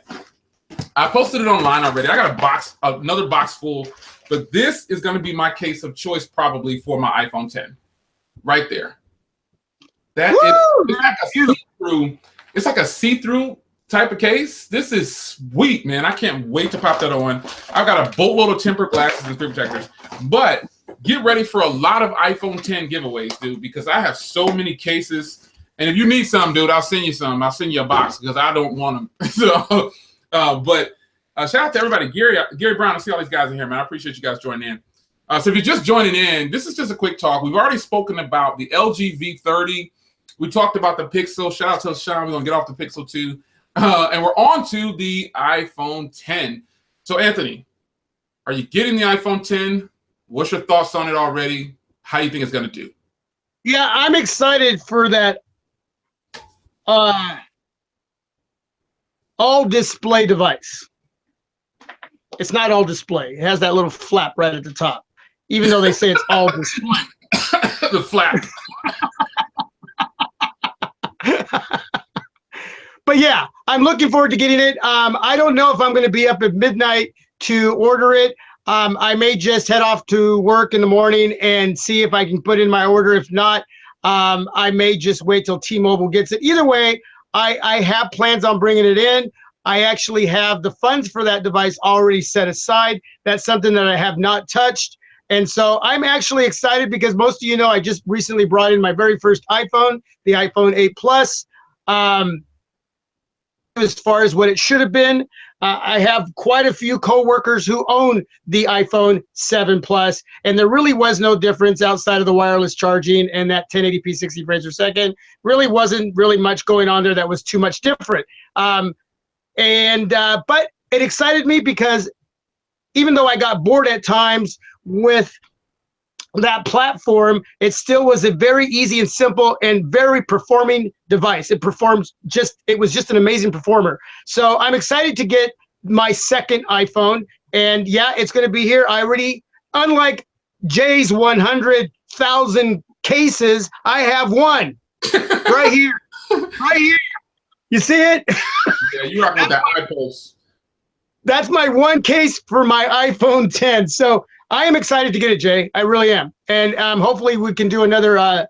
I posted it online already. I got a box, another box full, but this is going to be my case of choice probably for my iPhone 10. Right there. That is, it's like a see-through. It's like a see-through type of case. This is sweet, man. I can't wait to pop that on. I've got a boatload of tempered glasses and screen protectors. But get ready for a lot of iPhone 10 giveaways, dude, because I have so many cases. And if you need some, dude, I'll send you some. I'll send you a box because I don't want them. So, but shout out to everybody. Gary Brown, I see all these guys in here, man. I appreciate you guys joining in. So if you're just joining in, this is just a quick talk. We've already spoken about the LG V30. We talked about the Pixel. Shout out to Sean. We're going to get off the Pixel 2. And we're on to the iPhone 10. So, Anthony, are you getting the iPhone 10? What's your thoughts on it already? How do you think it's going to do? Yeah, I'm excited for that all display device. It's not all display. It has that little flap right at the top, even though they say it's all display. The flap. But yeah, I'm looking forward to getting it. I don't know if I'm going to be up at midnight to order it. I may just head off to work in the morning and see if I can put in my order. If not, I may just wait till T-Mobile gets it. Either way, I have plans on bringing it in. I actually have the funds for that device already set aside. That's something that I have not touched. And so I'm actually excited because most of you know I just recently brought in my very first iPhone, the iPhone 8 Plus. As far as what it should have been, I have quite a few coworkers who own the iPhone 7 Plus, and there really was no difference outside of the wireless charging and that 1080p 60 frames per second. Really wasn't really much going on there that was too much different. But it excited me because even though I got bored at times with that platform, it still was a very easy and simple and very performing device. It was just an amazing performer. So I'm excited to get my second iPhone. And yeah, it's going to be here. Unlike Jay's 100,000 cases, I have one right here, right here. You see it? Yeah, you rock with that iPulse. That's my one case for my iPhone 10. So I am excited to get it, Jay. I really am. And hopefully we can do another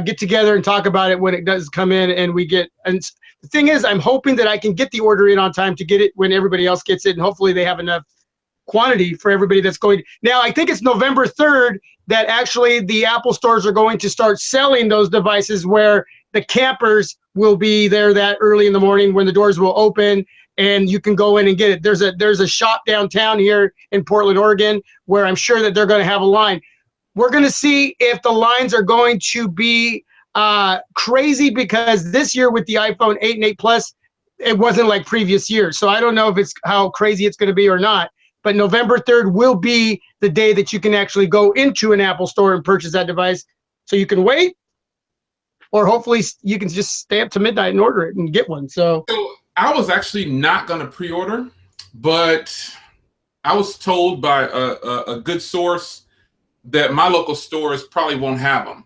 get together and talk about it when it does come in and we get. And the thing is, I'm hoping that I can get the order in on time to get it when everybody else gets it. And hopefully they have enough quantity for everybody that's going. Now, I think it's November 3rd that actually the Apple stores are going to start selling those devices where the campers will be there that early in the morning when the doors will open and you can go in and get it. There's a shop downtown here in Portland, Oregon, where I'm sure that they're going to have a line. We're going to see if the lines are going to be crazy because this year with the iPhone 8 and 8 Plus, it wasn't like previous years. So I don't know if it's how crazy it's going to be or not. But November 3rd will be the day that you can actually go into an Apple store and purchase that device. So you can wait, or hopefully you can just stay up to midnight and order it and get one. So I was actually not going to pre-order, but I was told by a good source that my local stores probably won't have them.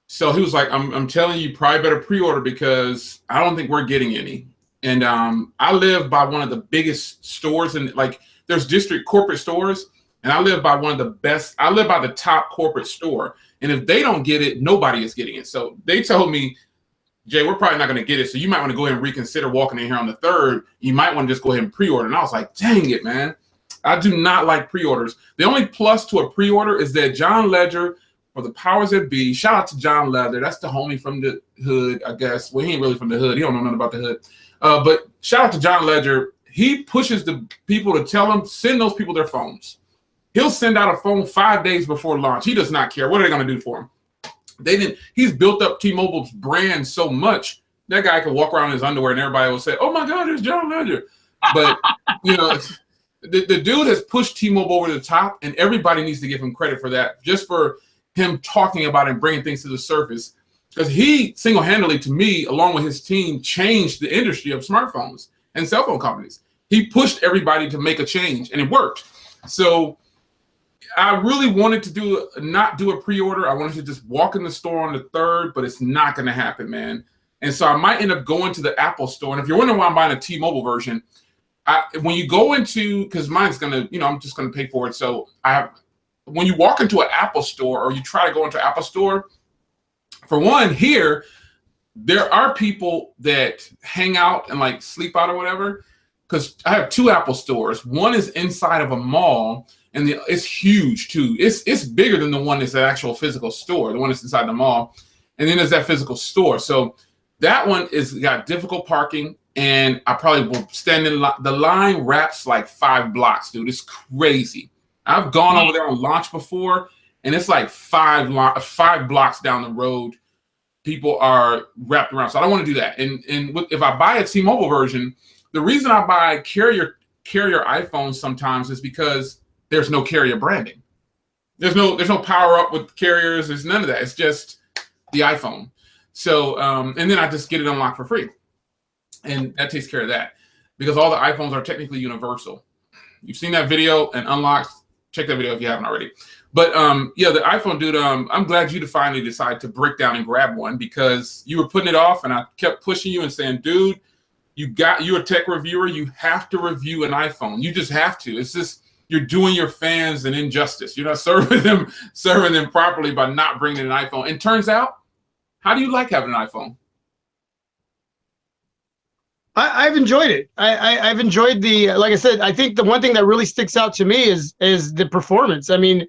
So he was like, I'm telling you, probably better pre-order because I don't think we're getting any. And I live by one of the biggest stores, and like there's district corporate stores, and I live by one of the best. I live by the top corporate store, and if they don't get it, nobody is getting it. So they told me, Jay, we're probably not going to get it, so you might want to go ahead and reconsider walking in here on the 3rd. You might want to just go ahead and pre-order. And I was like, dang it, man. I do not like pre-orders. The only plus to a pre-order is that John Ledger or the powers that be, shout out to John Ledger. That's the homie from the hood, I guess. Well, he ain't really from the hood. He don't know nothing about the hood. But shout out to John Ledger. He pushes the people to tell them, send those people their phones. He'll send out a phone 5 days before launch. He does not care. What are they going to do for him? He's built up T-Mobile's brand so much that guy could walk around in his underwear and everybody will say, oh my God, it's John Ledger. But you know, the dude has pushed T-Mobile over the top, and everybody needs to give him credit for that, just for him talking about it and bringing things to the surface. Because he single-handedly, to me, along with his team, changed the industry of smartphones and cell phone companies. He pushed everybody to make a change, and it worked. So I really wanted to not do a pre-order. I wanted to just walk in the store on the 3rd, but it's not going to happen, man. And so I might end up going to the Apple store. And if you're wondering why I'm buying a T-Mobile version, when you go into, because mine's gonna, I'm just gonna pay for it. So when you walk into an Apple store or you try to go into Apple store, for one, here there are people that hang out and like sleep out or whatever. Because I have two Apple stores. One is inside of a mall, and it's huge too. It's bigger than the one that's the actual physical store, the one that's inside the mall. And then there's that physical store. So that one is got difficult parking, and I probably will stand in the line wraps like 5 blocks, dude. It's crazy. I've gone over there on launch before, and it's like 5 blocks down the road. People are wrapped around. So I don't want to do that. And if I buy a T-Mobile version, the reason I buy carrier iPhones sometimes is because there's no carrier branding. There's no power up with carriers. There's none of that. It's just the iPhone. So and then I just get it unlocked for free, and that takes care of that because all the iPhones are technically universal. You've seen that video and unlocked. Check that video if you haven't already. But yeah, the iPhone, dude. I'm glad you finally decided to break down and grab one because you were putting it off, and I kept pushing you and saying, dude, you're a tech reviewer. You have to review an iPhone. You just have to. It's just you're doing your fans an injustice. You're not serving them properly by not bringing an iPhone. And turns out, how do you like having an iPhone? I've enjoyed it. I've enjoyed like I said, I think the one thing that really sticks out to me is the performance. I mean,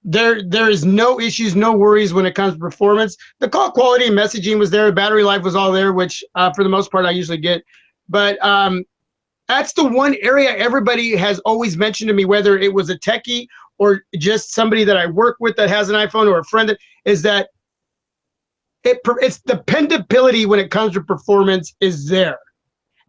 there is no issues, no worries when it comes to performance. The call quality and messaging was there. Battery life was all there, which for the most part I usually get. But that's the one area everybody has always mentioned to me, whether it was a techie or just somebody that I work with that has an iPhone or a friend, is that it's dependability when it comes to performance is there.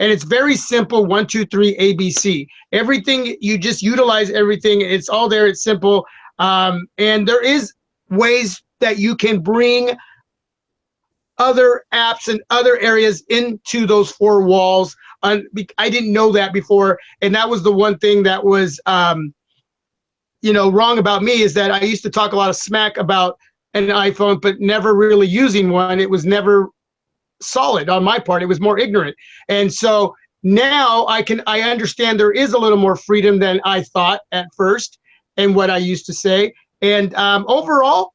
And it's very simple, 1, 2, 3, ABC. Everything, you just utilize everything. It's all there. It's simple. And there is ways that you can bring other apps and other areas into those 4 walls. I didn't know that before. And that was the one thing that was, wrong about me, is that I used to talk a lot of smack about an iPhone, but never really using one. It was never solid on my part. It was more ignorant. And so now I understand there is a little more freedom than I thought at first and what I used to say. And overall,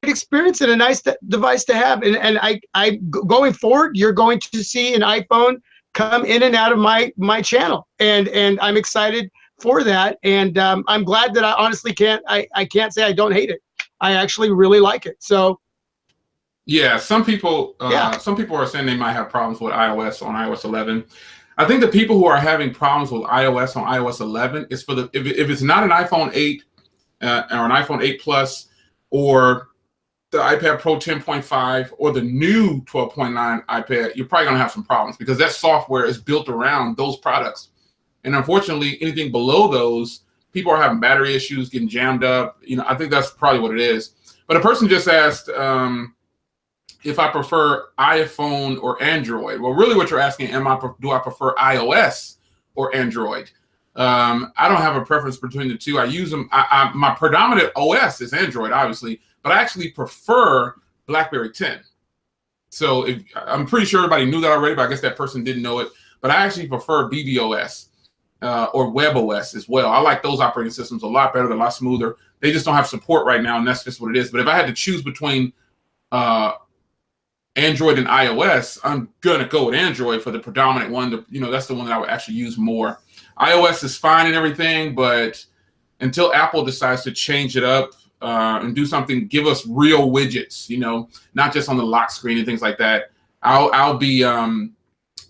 experience and a nice device to have. And I going forward, you're going to see an iPhone come in and out of my channel. And I'm excited for that. And I'm glad that I honestly can't say I don't hate it. I actually really like it. So yeah, some people are saying they might have problems with iOS on iOS 11. I think the people who are having problems with iOS on iOS 11 is if it's not an iPhone 8 or an iPhone 8 Plus or the iPad Pro 10.5 or the new 12.9 iPad, you're probably going to have some problems because that software is built around those products. And unfortunately, anything below those, people are having battery issues, getting jammed up. I think that's probably what it is. But a person just asked if I prefer iPhone or Android. Well, really what you're asking, do I prefer iOS or Android? I don't have a preference between the two. I use them. My predominant OS is Android, obviously, but I actually prefer BlackBerry 10. So I'm pretty sure everybody knew that already, but I guess that person didn't know it. But I actually prefer BBOS or WebOS as well. I like those operating systems a lot better. They're a lot smoother. They just don't have support right now, and that's just what it is. But if I had to choose between Android and iOS, I'm gonna go with Android for the predominant one. That's the one that I would actually use more. iOS is fine and everything, but until Apple decides to change it up and do something, give us real widgets, not just on the lock screen and things like that, I'll be a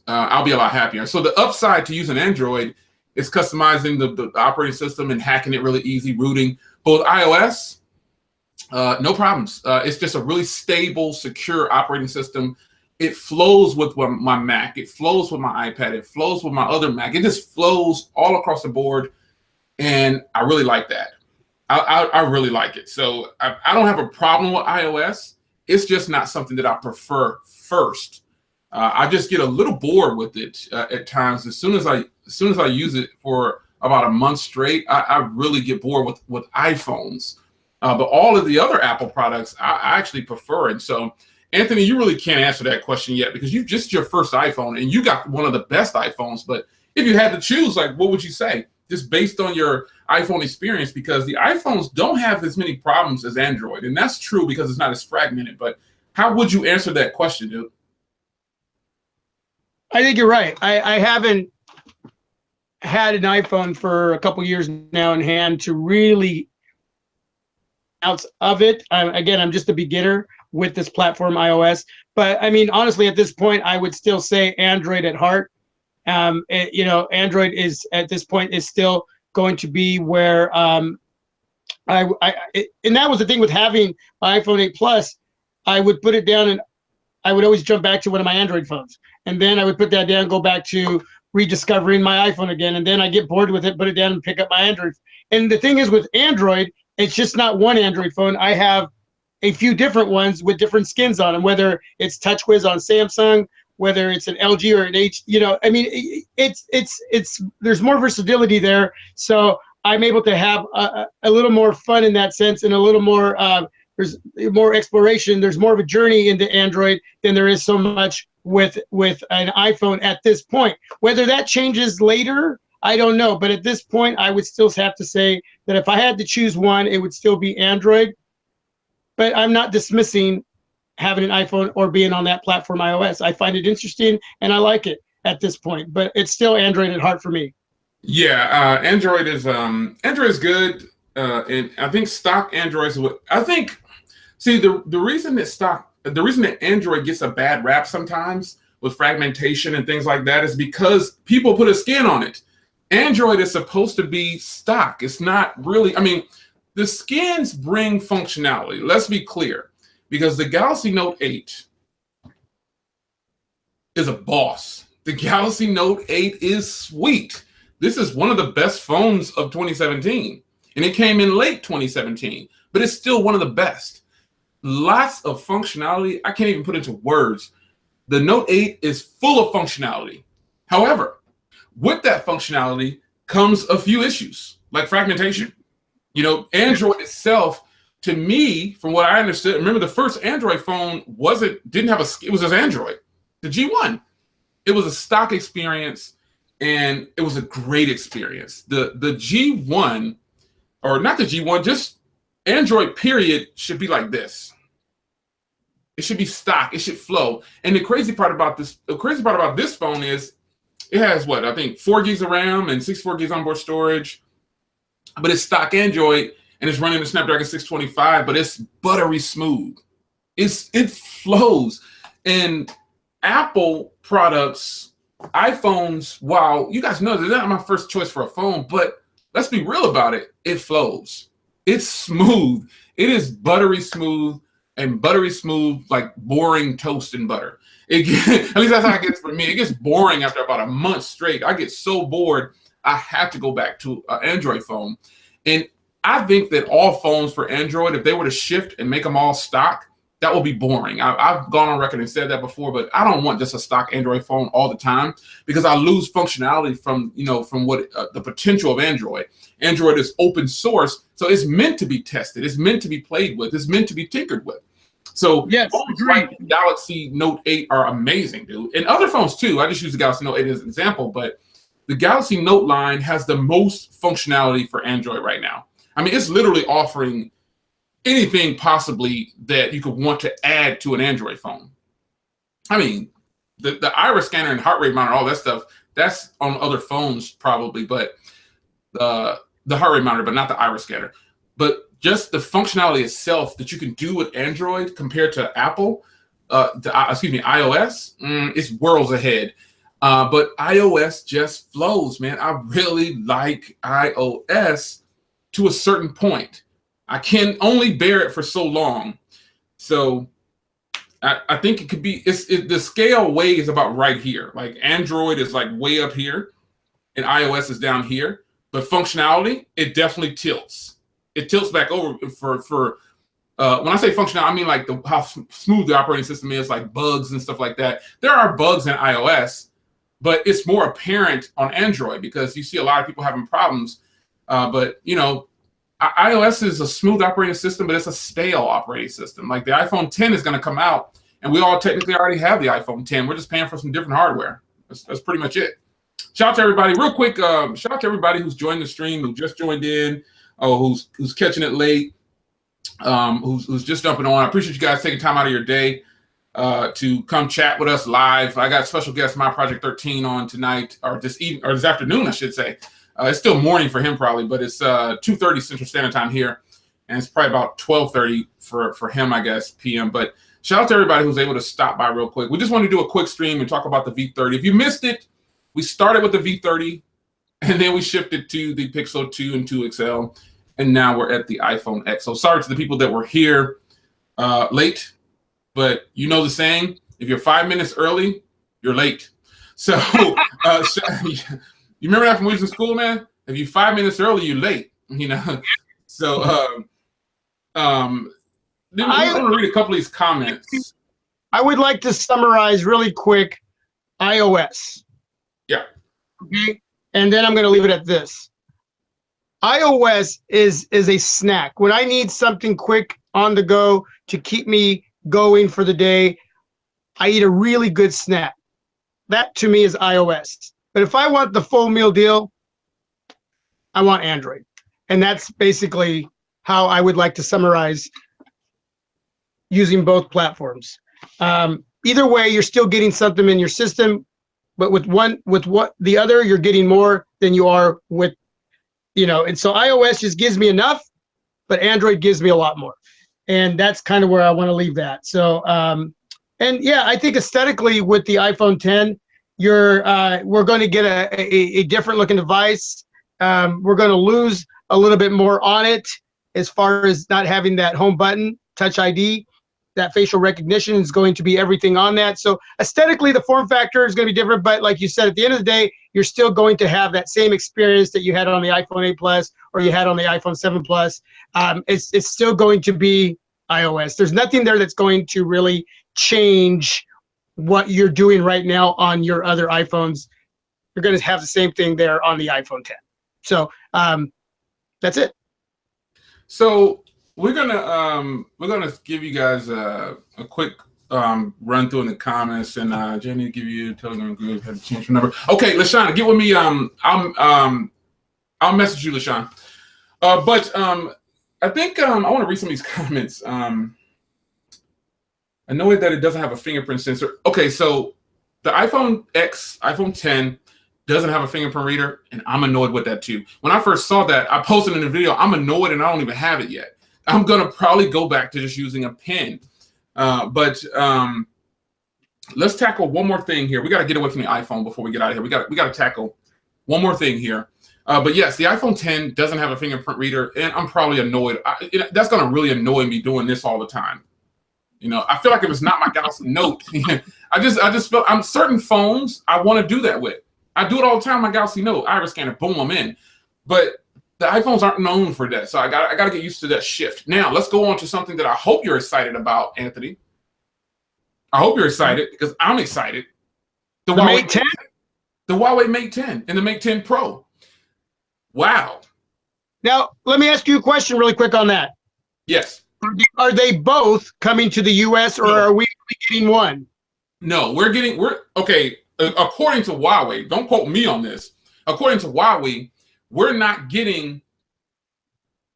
lot happier. So the upside to using Android is customizing the operating system and hacking it really easy, rooting. But with iOS, no problems. It's just a really stable, secure operating system. It flows with my Mac. It flows with my iPad. It flows with my other Mac. It just flows all across the board, and I really like that. I really like it. So I don't have a problem with iOS. It's just not something that I prefer first. I just get a little bored with it at times. As soon as I use it for about a month straight, I really get bored with iPhones. But all of the other Apple products, I actually prefer. And so Anthony, you really can't answer that question yet because you just your first iPhone and you got one of the best iPhones. But if you had to choose, like, what would you say? Just based on your iPhone experience, because the iPhones don't have as many problems as Android. And that's true because it's not as fragmented. But how would you answer that question, dude? I think you're right. I haven't had an iPhone for a couple years now in hand to really out of it. Again, I'm just a beginner with this platform, iOS. But I mean, honestly, at this point, I would still say Android at heart. Android is at this point is still going to be where and that was the thing with having iPhone 8 Plus. I would put it down and I would always jump back to one of my Android phones, and then I would put that down, go back to rediscovering my iPhone again, and then I get bored with it, put it down, and pick up my Android. And the thing is with Android, it's just not one Android phone. I have a few different ones with different skins on them, whether it's TouchWiz on Samsung, whether it's an LG or an H. I mean, it's there's more versatility there, so I'm able to have a little more fun in that sense, and a little more. There's more exploration. There's more of a journey into Android than there is so much with an iPhone at this point. Whether that changes later, I don't know. But at this point, I would still have to say that if I had to choose one, it would still be Android. But I'm not dismissing having an iPhone or being on that platform, iOS. I find it interesting and I like it at this point. But it's still Android at heart for me. Yeah, Android is good, and I think stock Android is what I think. See, the reason that Android gets a bad rap sometimes with fragmentation and things like that is because people put a skin on it. Android is supposed to be stock. It's not really. I mean, the skins bring functionality. Let's be clear, because the Galaxy Note 8 is a boss. The Galaxy Note 8 is sweet. This is one of the best phones of 2017, and it came in late 2017, but it's still one of the best. Lots of functionality. I can't even put into words. The Note 8 is full of functionality. However, with that functionality comes a few issues, like fragmentation. Android itself, to me, from what I understood, remember the first Android phone it was just Android. The G1. It was a stock experience. And it was a great experience. The G1, or not the G1, just Android period should be like this. It should be stock. It should flow. And the crazy part about this phone is it has what? I think 4 gigs of RAM and 64 gigs onboard storage. But it's stock Android and it's running the Snapdragon 625, but it's buttery smooth. It flows. And Apple products, iPhones, wow, you guys know they're not my first choice for a phone, but let's be real about it. It flows. It's smooth. It is buttery smooth, and buttery smooth like boring toast and butter. At least that's how it gets for me. It gets boring after about a month straight. I get so bored, I have to go back to an Android phone. And I think that all phones for Android, if they were to shift and make them all stock, that will be boring. I've gone on record and said that before, but I don't want just a stock Android phone all the time because I lose functionality from what the potential of Android. Android is open source, so it's meant to be tested. It's meant to be played with. It's meant to be tinkered with. So yes, phones like Galaxy Note 8 are amazing, dude. And other phones too. I just use the Galaxy Note 8 as an example, but the Galaxy Note line has the most functionality for Android right now. I mean, it's literally offering anything possibly that you could want to add to an Android phone. I mean, the iris scanner and heart rate monitor, all that stuff, that's on other phones probably, but the heart rate monitor, but not the iris scanner. But just the functionality itself that you can do with Android compared to Apple, iOS, it's worlds ahead. But iOS just flows, man. I really like iOS to a certain point. I can only bear it for so long. So I think it could be, the scale way is about right here. Like Android is like way up here and iOS is down here. But functionality, it definitely tilts. It tilts back over for when I say functionality, I mean like how smooth the operating system is, like bugs and stuff like that. There are bugs in iOS, but it's more apparent on Android because you see a lot of people having problems. But iOS is a smooth operating system, but it's a stale operating system. Like the iPhone 10 is going to come out, and we all technically already have the iPhone 10. We're just paying for some different hardware. That's pretty much it. Shout out to everybody, real quick. Shout out to everybody who's joined the stream, who just joined in, who's catching it late, who's just jumping on. I appreciate you guys taking time out of your day to come chat with us live. I got special guest My Project 13 on tonight, or this afternoon, I should say. It's still morning for him probably, but it's 2:30 Central Standard Time here, and it's probably about 12:30 for him, I guess, PM. But shout out to everybody who's able to stop by real quick. We just want to do a quick stream and talk about the V30. If you missed it, we started with the V30, and then we shifted to the Pixel 2 and 2 XL, and now we're at the iPhone X. So sorry to the people that were here late, but you know the saying, if you're 5 minutes early, you're late. So you remember that from when we was in school, man? If you're 5 minutes early, you're late, you know? So then I want to read a couple of these comments. I would like to summarize really quick iOS. Yeah. Okay. And then I'm going to leave it at this. iOS is a snack. When I need something quick on the go to keep me going for the day, I eat a really good snack. That to me is iOS. But if I want the full meal deal, I want Android. And that's basically how I would like to summarize using both platforms. Either way, you're still getting something in your system, but with the other, you're getting more than you are with, and so iOS just gives me enough, but Android gives me a lot more. And that's kind of where I want to leave that. So, and yeah, I think aesthetically with the iPhone 10, we're going to get a different looking device. We're going to lose a little bit more on it as far as not having that home button, Touch ID. That facial recognition is going to be everything on that. So aesthetically, the form factor is going to be different. But like you said, at the end of the day, you're still going to have that same experience that you had on the iPhone 8 Plus or you had on the iPhone 7 Plus. It's still going to be iOS. There's nothing there that's going to really change what you're doing right now on your other iPhones. You're going to have the same thing there on the iPhone 10. So that's it. So we're gonna give you guys a quick run through in the comments, and Jenny give you a Telegram group. Had to change your number. Okay, LaShawn, get with me. I'll message you, LaShawn. But I think I want to read some of these comments. I know that it doesn't have a fingerprint sensor. Okay, so the iPhone X, iPhone 10 doesn't have a fingerprint reader, and I'm annoyed with that too. When I first saw that, I posted in the video, I'm annoyed and I don't even have it yet. I'm gonna probably go back to just using a pen. But let's tackle one more thing here. We got to get away from the iPhone before we get out of here. We got to tackle one more thing here. But yes, the iPhone 10 doesn't have a fingerprint reader, and I'm probably annoyed. That's gonna really annoy me doing this all the time. I feel like if it's not my Galaxy Note, I just feel I'm certain phones I want to do that with. I do it all the time. My Galaxy Note, iris scanner, boom, I'm in. But the iPhones aren't known for that, so I got to get used to that shift. Now let's go on to something that I hope you're excited about, Anthony. I hope you're excited because I'm excited. The Huawei Mate 10, the Huawei Mate 10, and the Mate 10 Pro. Wow. Now let me ask you a question really quick on that. Yes. Are they both coming to the U.S. or are we getting one? No, we're okay. According to Huawei, don't quote me on this. According to Huawei, we're not getting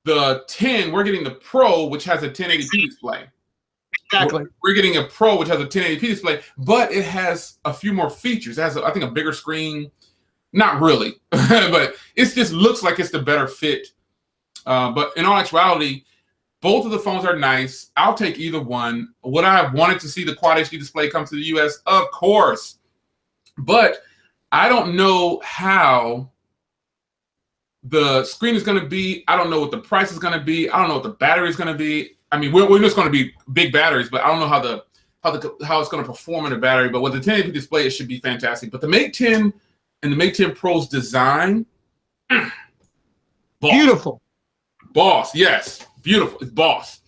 the 10. We're getting the Pro, which has a 1080p display. Exactly. We're getting a Pro, which has a 1080p display, but it has a few more features. It has, I think, a bigger screen. Not really, but it just looks like it's the better fit. But in all actuality, both of the phones are nice. I'll take either one. Would I have wanted to see the Quad HD display come to the US? Of course. But I don't know how the screen is going to be. I don't know what the price is going to be. I don't know what the battery is going to be. I mean, we're just going to be big batteries, but I don't know how it's going to perform in a battery. But with the 1080p display, it should be fantastic. But the Mate 10 and the Mate 10 Pro's design, boss. Beautiful. Boss, yes. Beautiful. It's boss.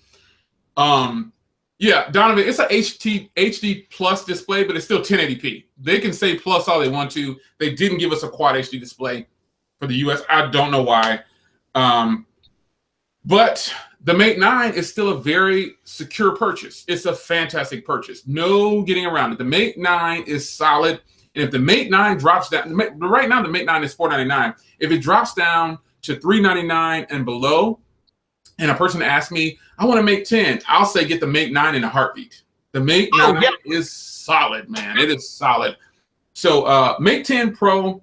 Yeah, Donovan, it's a HD plus display, but it's still 1080p. They can say plus all they want to. They didn't give us a Quad HD display for the US. I don't know why. But The Mate 9 is still a very secure purchase. It's a fantastic purchase. No getting around it. The Mate 9 is solid. And if the Mate 9 drops down, right now the Mate 9 is $499. If it drops down to $399 and below, and a person asks me, I want a Mate 10, I'll say get the Mate 9 in a heartbeat. The Mate 9 is solid, man. It is solid. So Mate 10 Pro,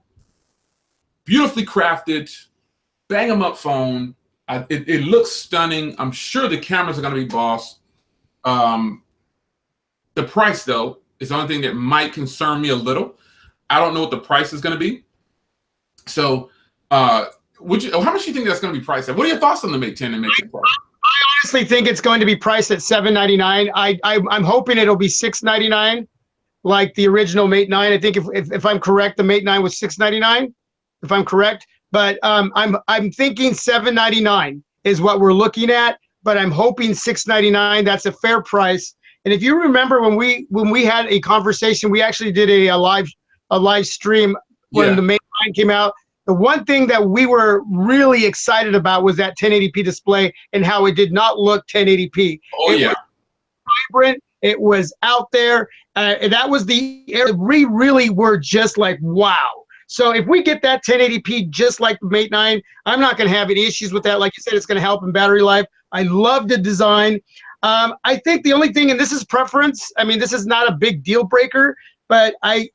beautifully crafted, bang 'em up phone. It looks stunning. I'm sure the cameras are going to be boss. The price, though, is the only thing that might concern me a little. I don't know what the price is going to be. So, how much do you think that's going to be priced at? What are your thoughts on the Mate 10 and Mate 10 Pro? I honestly think it's going to be priced at $799. I'm hoping it'll be $699, like the original Mate 9. I think if I'm correct, the Mate 9 was $699, if I'm correct. But I'm thinking $799 is what we're looking at. But I'm hoping $699. That's a fair price. And if you remember when we had a conversation, we actually did a live stream when the Mate 9 came out. The one thing that we were really excited about was that 1080p display and how it did not look 1080p. Oh, it was vibrant. It was out there. And that was we really were just like, wow. So if we get that 1080p just like the Mate 9, I'm not going to have any issues with that. Like you said, it's going to help in battery life. I love the design. I think the only thing, and this is preference, I mean, this is not a big deal breaker, but I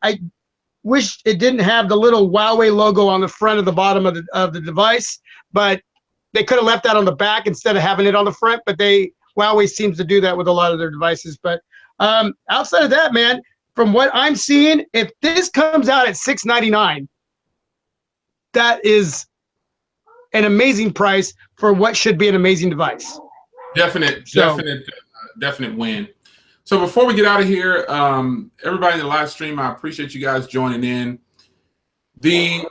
wish it didn't have the little Huawei logo on the front of the bottom of the device, but they could have left that on the back instead of having it on the front, but Huawei seems to do that with a lot of their devices. But outside of that, man, from what I'm seeing, if this comes out at $699, that is an amazing price for what should be an amazing device. Definite win. So before we get out of here, everybody in the live stream, I appreciate you guys joining in. The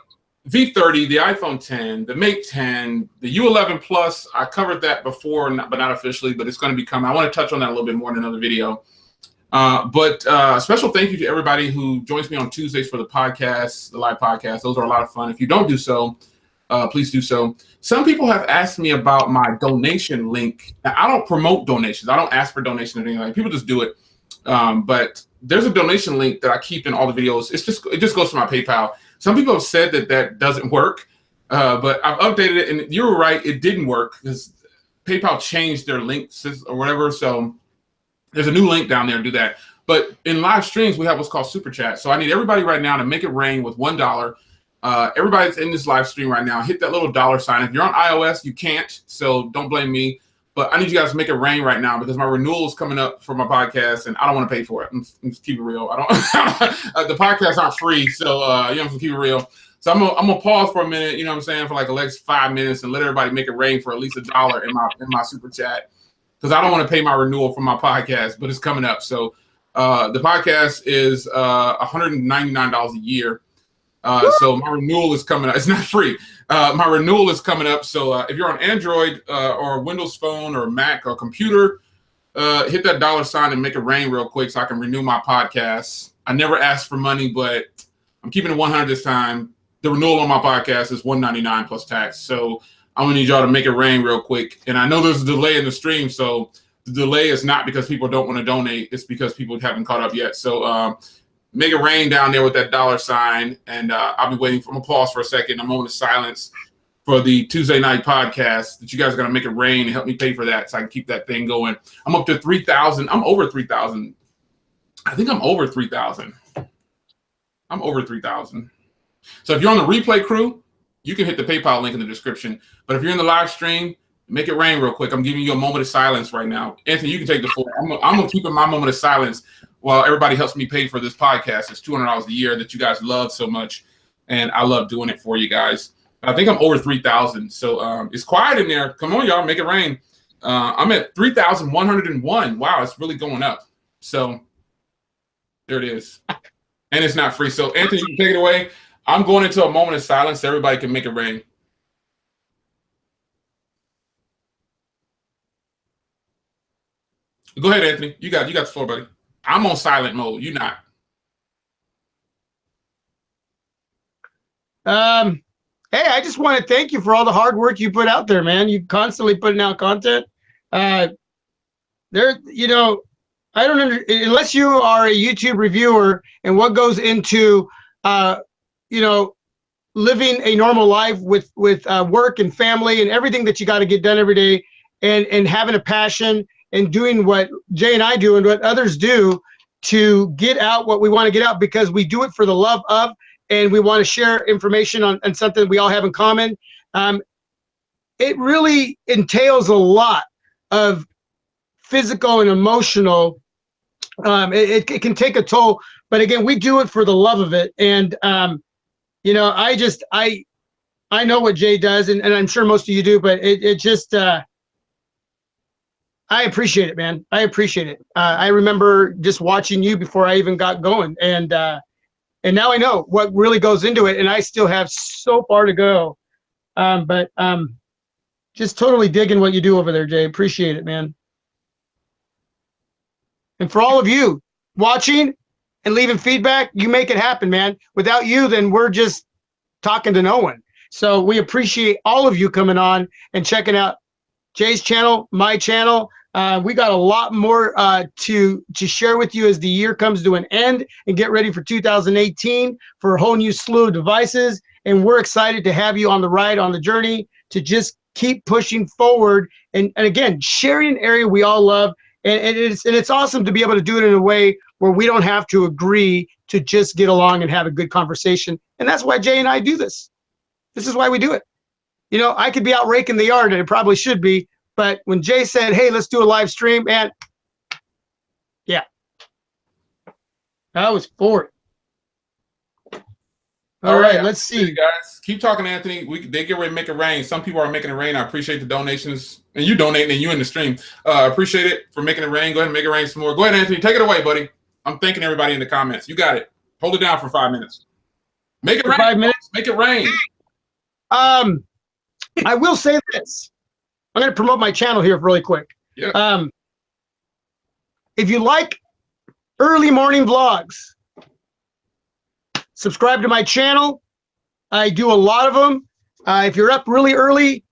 V30, the iPhone 10, the Mate 10, the U11 Plus, I covered that before, but not officially, but it's going to be coming. I want to touch on that a little bit more in another video. But special thank you to everybody who joins me on Tuesdays for the podcast, the live podcast. Those are a lot of fun. If you don't do so, please do so. Some people have asked me about my donation link. Now, I don't promote donations. I don't ask for donations or anything like that. People just do it. But there's a donation link that I keep in all the videos. It just goes to my PayPal. Some people have said that doesn't work, but I've updated it, and you were right, it didn't work because PayPal changed their links or whatever. So there's a new link down there to do that. But in live streams, we have what's called Super Chat. So I need everybody right now to make it rain with $1. Everybody's in this live stream right now, hit that little $sign. If you're on iOS, you can't, so don't blame me. But I need you guys to make it rain right now because my renewal is coming up for my podcast, and I don't want to pay for it. Let's keep it real. I don't. The podcasts aren't free, so keep it real. So I'm gonna pause for a minute. You know what I'm saying, for like the next 5 minutes, and let everybody make it rain for at least $1 in my Super Chat because I don't want to pay my renewal for my podcast, but it's coming up. So the podcast is $199 a year. So my renewal is coming up. It's not free. My renewal is coming up. So if you're on Android or Windows Phone or Mac or computer, hit that $sign and make it rain real quick so I can renew my podcast. I never asked for money, but I'm keeping it 100 this time. The renewal on my podcast is $199 plus tax. So I'm gonna need y'all to make it rain real quick. And I know there's a delay in the stream, so the delay is not because people don't want to donate. It's because people haven't caught up yet. So make it rain down there with that $sign, and I'll be waiting for. I'm gonna pause for a second. A moment of silence for the Tuesday night podcast that you guys are gonna make it rain and help me pay for that, so I can keep that thing going. I'm up to 3,000. I'm over 3,000. I think I'm over 3,000. I'm over 3,000. So if you're on the replay crew, you can hit the PayPal link in the description. But if you're in the live stream, make it rain real quick. I'm giving you a moment of silence right now. Anthony, you can take the floor. I'm gonna keep in my moment of silence while everybody helps me pay for this podcast. It's $200 a year that you guys love so much, and I love doing it for you guys. I think I'm over 3,000, so it's quiet in there. Come on, y'all, make it rain. I'm at 3,101. Wow, it's really going up. So there it is, and it's not free. So Anthony, you can take it away. I'm going into a moment of silence so everybody can make it rain. Go ahead, Anthony. You got the floor, buddy. I'm on silent mode. You're not. Hey, I just want to thank you for all the hard work you put out there, man. You constantly putting out content. There, I don't unless you are a YouTube reviewer and what goes into, living a normal life with work and family and everything that you got to get done every day, and having a passion and doing what Jay and I do and what others do to get out what we want to get out, because we do it for the love of, and we want to share information on something we all have in common. It really entails a lot of physical and emotional. It can take a toll, but again, we do it for the love of it. And I know what Jay does, and I'm sure most of you do, but it just I appreciate it, man. I appreciate it. I remember just watching you before I even got going, and now I know what really goes into it, and I still have so far to go. But just totally digging what you do over there, Jay. Appreciate it, man. And for all of you watching and leaving feedback, you make it happen, man. Without you, then we're just talking to no one. So we appreciate all of you coming on and checking out Jay's channel, my channel. We got a lot more to share with you as the year comes to an end, and get ready for 2018 for a whole new slew of devices. And we're excited to have you on the ride, on the journey, to just keep pushing forward. And again, sharing an area we all love. And it's awesome to be able to do it in a way where we don't have to agree, to just get along and have a good conversation. And that's why Jay and I do this. This is why we do it. I could be out raking the yard, and it probably should be. But when Jay said, hey, let's do a live stream, man, yeah, I was for it. All right, let's see. Guys, keep talking, Anthony. They get ready to make it rain. Some people are making it rain. I appreciate the donations. And you donating, and you in the stream. Appreciate it for making it rain. Go ahead and make it rain some more. Go ahead, Anthony. Take it away, buddy. I'm thanking everybody in the comments. You got it. Hold it down for 5 minutes. Make it rain. 5 minutes. Make it rain. I will say this. I'm going to promote my channel here really quick. Yeah. If you like early morning vlogs, subscribe to my channel. I do a lot of them. If you're up really early,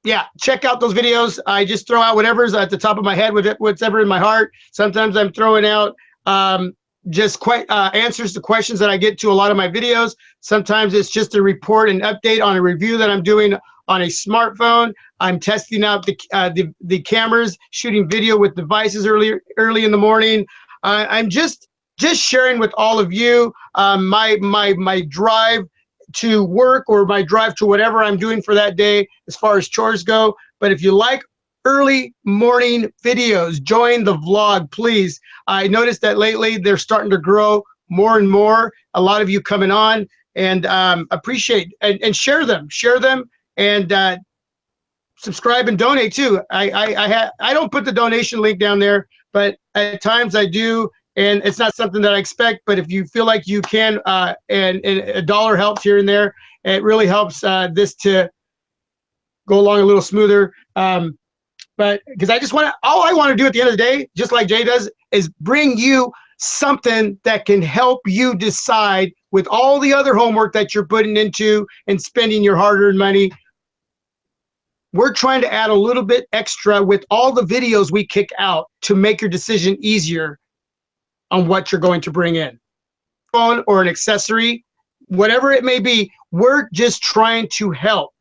yeah, check out those videos. I just throw out whatever's at the top of my head, with it, whatever in my heart. Sometimes I'm throwing out just answers to questions that I get to a lot of my videos. Sometimes it's just a report and update on a review that I'm doing on a smartphone. I'm testing out the cameras, shooting video with devices early in the morning. I'm just sharing with all of you my drive to work, or my drive to whatever I'm doing for that day as far as chores go. But if you like early morning videos, join the vlog, please. I noticed that lately they're starting to grow more and more. A lot of you coming on, and appreciate and share them, and subscribe and donate too. I don't put the donation link down there, but at times I do. And it's not something that I expect, but if you feel like you can, and a dollar helps here and there, it really helps this to go along a little smoother. But because all I want to do at the end of the day, just like Jay does, is bring you something that can help you decide, with all the other homework that you're putting into and spending your hard-earned money. We're trying to add a little bit extra with all the videos we kick out to make your decision easier on what you're going to bring in. Phone or an accessory, whatever it may be, we're just trying to help.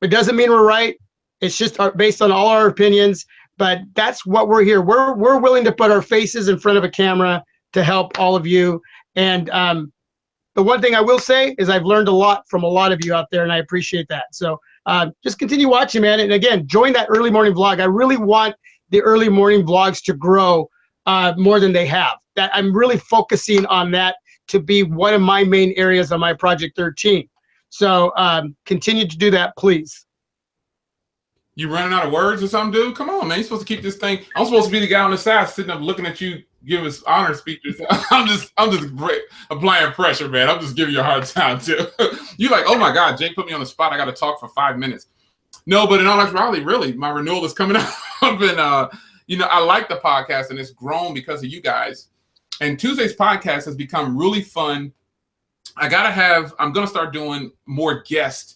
It doesn't mean we're right. It's just based on all our opinions, but that's what we're here. We're willing to put our faces in front of a camera to help all of you. And the one thing I will say is I've learned a lot from a lot of you out there, and I appreciate that. So just continue watching, man. And again, join that early morning vlog. I really want the early morning vlogs to grow more than they have. That I'm really focusing on that to be one of my main areas on my Project 13. So continue to do that, please. You running out of words or something, dude? Come on, man. You're supposed to keep this thing. I'm supposed to be the guy on the side sitting up looking at you give us honor speeches. I'm just applying pressure, man. I'm just giving you a hard time too. You're like, oh my God, Jake put me on the spot. I got to talk for 5 minutes. No, but in all actuality, really, my renewal is coming up. And I like the podcast, and it's grown because of you guys. And Tuesday's podcast has become really fun. I'm going to start doing more guest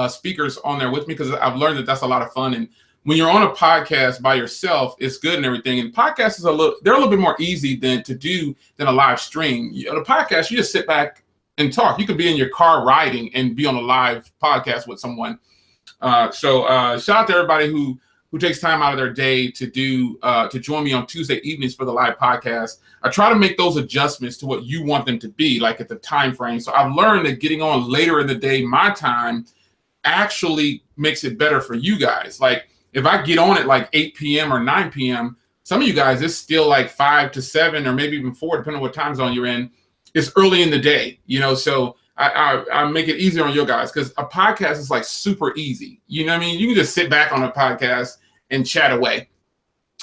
speakers on there with me, because I've learned that that's a lot of fun. And when you're on a podcast by yourself, it's good and everything. And podcasts they're a little bit more easy to do than a live stream. On a podcast, you just sit back and talk. You could be in your car riding and be on a live podcast with someone. So shout out to everybody who takes time out of their day to join me on Tuesday evenings for the live podcast. I try to make those adjustments to what you want them to be, like at the time frame. So I've learned that getting on later in the day, my time, actually makes it better for you guys. Like if I get on at like 8 p.m. or 9 p.m., some of you guys, it's still like 5 to 7 or maybe even 4, depending on what time zone you're in. It's early in the day, so I make it easier on you guys, because a podcast is like super easy. You know what I mean? You can just sit back on a podcast and chat away.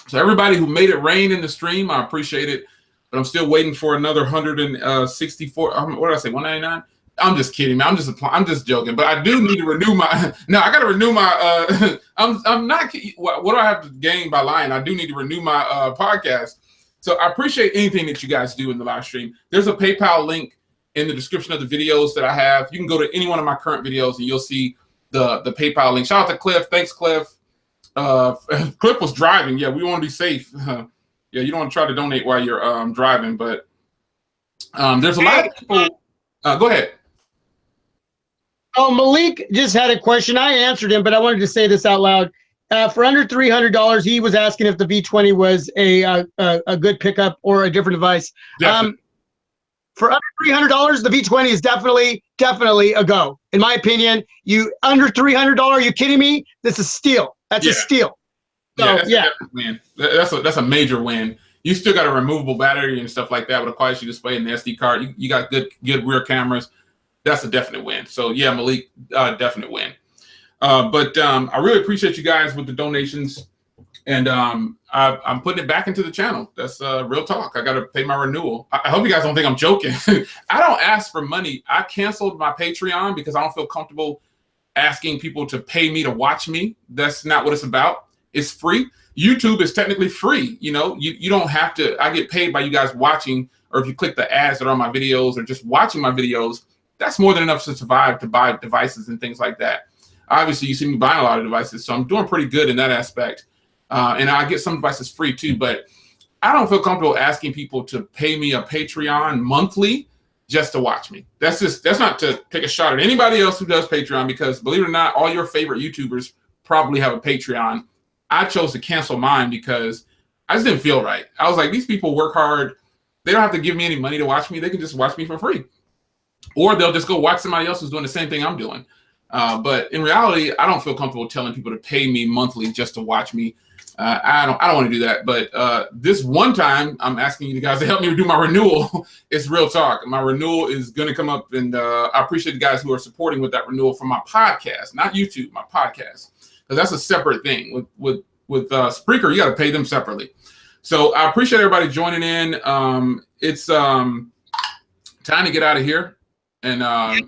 So everybody who made it rain in the stream, I appreciate it. But I'm still waiting for another 164. What did I say? 199? I'm just kidding, man. I'm just joking. But I do need to renew my. No, I got to renew my. I'm not. What do I have to gain by lying? I do need to renew my podcast. So I appreciate anything that you guys do in the live stream. There's a PayPal link in the description of the videos that I have. You can go to any one of my current videos and you'll see the PayPal link. Shout out to Cliff. Thanks, Cliff. Cliff was driving. Yeah, we want to be safe. Yeah, you don't want to try to donate while you're driving, but there's a lot of people. Go ahead. Oh, Malik just had a question. I answered him, but I wanted to say this out loud. For under $300, he was asking if the V20 was a good pickup or a different device. For under $300, the V20 is definitely a go. In my opinion, you under $300, are you kidding me? This is steal. That's a steal. So, that's a win. That's a major win. You still got a removable battery and stuff like that with a quality display and the SD card. You got good rear cameras. That's a definite win. So yeah, Malik, definite win. But I really appreciate you guys with the donations, and I'm putting it back into the channel. That's real talk. I got to pay my renewal. I hope you guys don't think I'm joking. I don't ask for money. I canceled my Patreon because I don't feel comfortable asking people to pay me to watch me. That's not what it's about. It's free. YouTube is technically free. You don't have to. I get paid by you guys watching, or if you click the ads that are on my videos or just watching my videos, that's more than enough to survive, to buy devices and things like that. Obviously, you see me buying a lot of devices, so I'm doing pretty good in that aspect. And I get some devices free too, but I don't feel comfortable asking people to pay me a Patreon monthly just to watch me. That's not to take a shot at anybody else who does Patreon, because believe it or not, all your favorite YouTubers probably have a Patreon. I chose to cancel mine because I just didn't feel right. I was like, these people work hard. They don't have to give me any money to watch me. They can just watch me for free. Or they'll just go watch somebody else who's doing the same thing I'm doing. But in reality, I don't feel comfortable telling people to pay me monthly just to watch me. I don't want to do that. But this one time, I'm asking you guys to help me do my renewal. It's real talk. My renewal is going to come up, and I appreciate the guys who are supporting with that renewal for my podcast, not YouTube, my podcast, because that's a separate thing. With Spreaker, you got to pay them separately. So I appreciate everybody joining in. It's time to get out of here. And I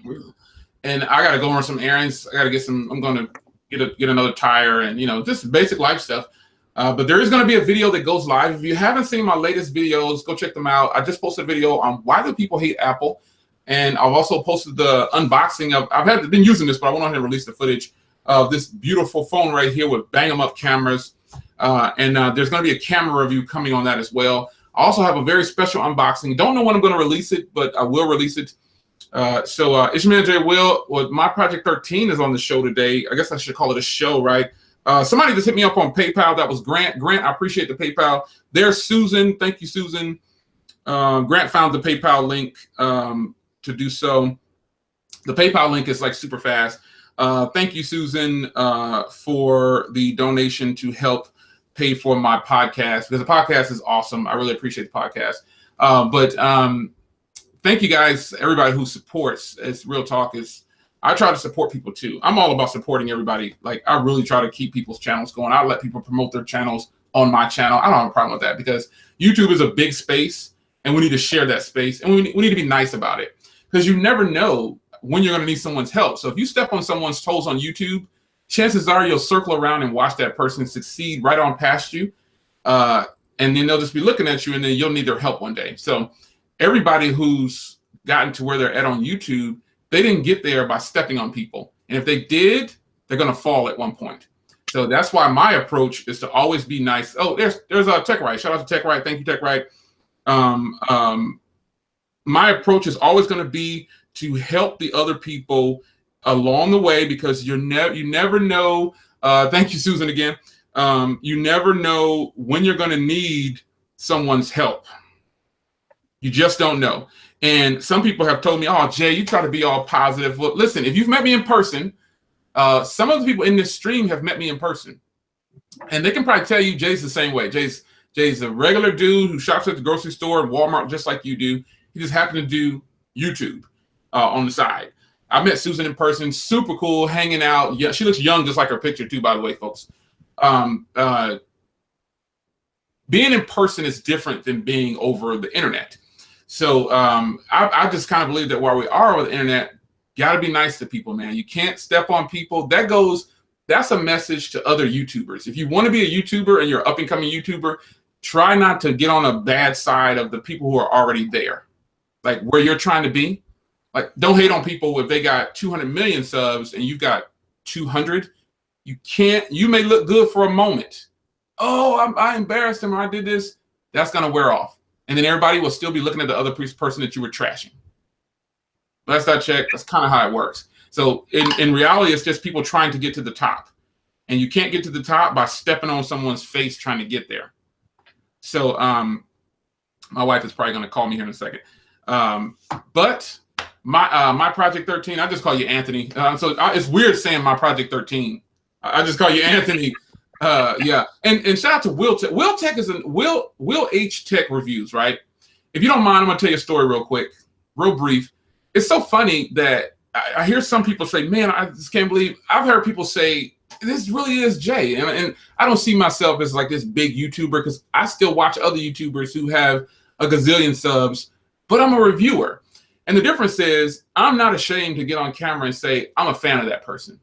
got to go run some errands. I got to get some. I'm going to get another tire, and just basic life stuff. But there is going to be a video that goes live. If you haven't seen my latest videos, go check them out. I just posted a video on why do people hate Apple, and I've also posted the unboxing of. I've been using this, but I went on and released the footage of this beautiful phone right here with bang 'em up cameras. And there's going to be a camera review coming on that as well. I also have a very special unboxing. Don't know when I'm going to release it, but I will release it. So it's your man Jay Will. Well, my Project 13 is on the show today. I guess I should call it a show, right? Somebody just hit me up on PayPal. That was Grant. Grant, I appreciate the PayPal. There's Susan. Thank you, Susan. Grant found the PayPal link to do so. The PayPal link is like super fast. Thank you, Susan, for the donation to help pay for my podcast, because the podcast is awesome. I really appreciate the podcast. But thank you guys, everybody who supports. It's real talk. I try to support people too. I'm all about supporting everybody. Like, I really try to keep people's channels going. I let people promote their channels on my channel. I don't have a problem with that, because YouTube is a big space and we need to share that space, and we need to be nice about it, because you never know when you're going to need someone's help. So if you step on someone's toes on YouTube, chances are you'll circle around and watch that person succeed right on past you. And then they'll just be looking at you, and then you'll need their help one day. So everybody who's gotten to where they're at on YouTube, they didn't get there by stepping on people. And if they did, they're going to fall at one point. So that's why my approach is to always be nice. Oh, there's a Tech Right. Shout out to Tech Right. Thank you, Tech Right. My approach is always going to be to help the other people along the way, because you never know. Thank you, Susan, again. You never know when you're going to need someone's help. You just don't know. And some people have told me, "Oh, Jay, you try to be all positive." Well, listen, if you've met me in person, some of the people in this stream have met me in person, and they can probably tell you Jay's the same way. Jay's a regular dude who shops at the grocery store and Walmart just like you do. He just happened to do YouTube on the side. I met Susan in person, super cool, hanging out. Yeah, she looks young, just like her picture too, by the way, folks. Being in person is different than being over the internet. So I just kind of believe that while we are with the internet, got to be nice to people, man. You can't step on people. That's a message to other YouTubers. If you want to be a YouTuber and you're an up and coming YouTuber, try not to get on a bad side of the people who are already there, like where you're trying to be. Like, don't hate on people if they got 200 million subs and you've got 200. You may look good for a moment. Oh, I embarrassed him, or I did this. That's going to wear off. And then everybody will still be looking at the other person that you were trashing. Last I checked, that's kind of how it works. So in reality, it's just people trying to get to the top. And you can't get to the top by stepping on someone's face trying to get there. So my wife is probably going to call me here in a second. But my Project 13, I just call you Anthony. It's weird saying my Project 13. I just call you Anthony. Yeah. And shout out to Will Tech. Will Tech is Will H Tech Reviews, right? If you don't mind, I'm going to tell you a story real quick, real brief. It's so funny that I hear some people say, man, I just can't believe. I've heard people say, this really is Jay. And I don't see myself as like this big YouTuber, because I still watch other YouTubers who have a gazillion subs, but I'm a reviewer. And the difference is I'm not ashamed to get on camera and say, I'm a fan of that person.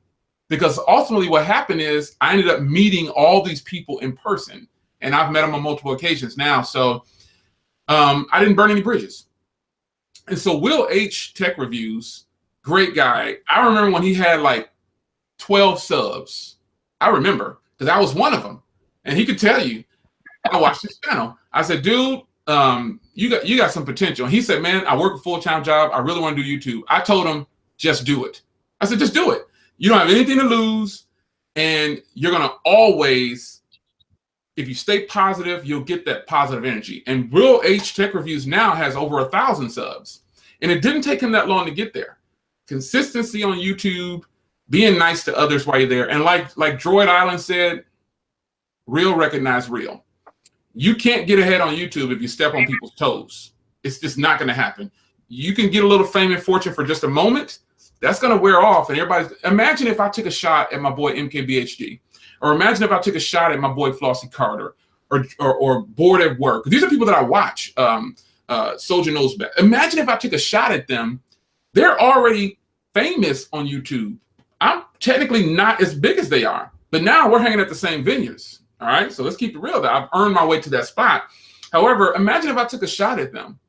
Because ultimately what happened is I ended up meeting all these people in person, and I've met them on multiple occasions now. So I didn't burn any bridges. And so Will H Tech Reviews, great guy. I remember when he had like 12 subs. I remember, because I was one of them. And he could tell you, I watched his channel. I said, dude, you got some potential. And he said, man, I work a full-time job. I really want to do YouTube. I told him, just do it. I said, just do it. You don't have anything to lose. And you're going to always, if you stay positive, you'll get that positive energy. And Will H Tech Reviews now has over 1,000 subs. And it didn't take him that long to get there. Consistency on YouTube, being nice to others while you're there. And like Droid Island said, real recognize real. You can't get ahead on YouTube if you step on people's toes. It's just not going to happen. You can get a little fame and fortune for just a moment. That's going to wear off. And imagine if I took a shot at my boy MKBHD, or imagine if I took a shot at my boy Flossie Carter, or Bored at Work. These are people that I watch. Soldier Knows Best. Imagine if I took a shot at them. They're already famous on YouTube. I'm technically not as big as they are, but now we're hanging at the same venues. All right, so let's keep it real. I've earned my way to that spot. However, imagine if I took a shot at them,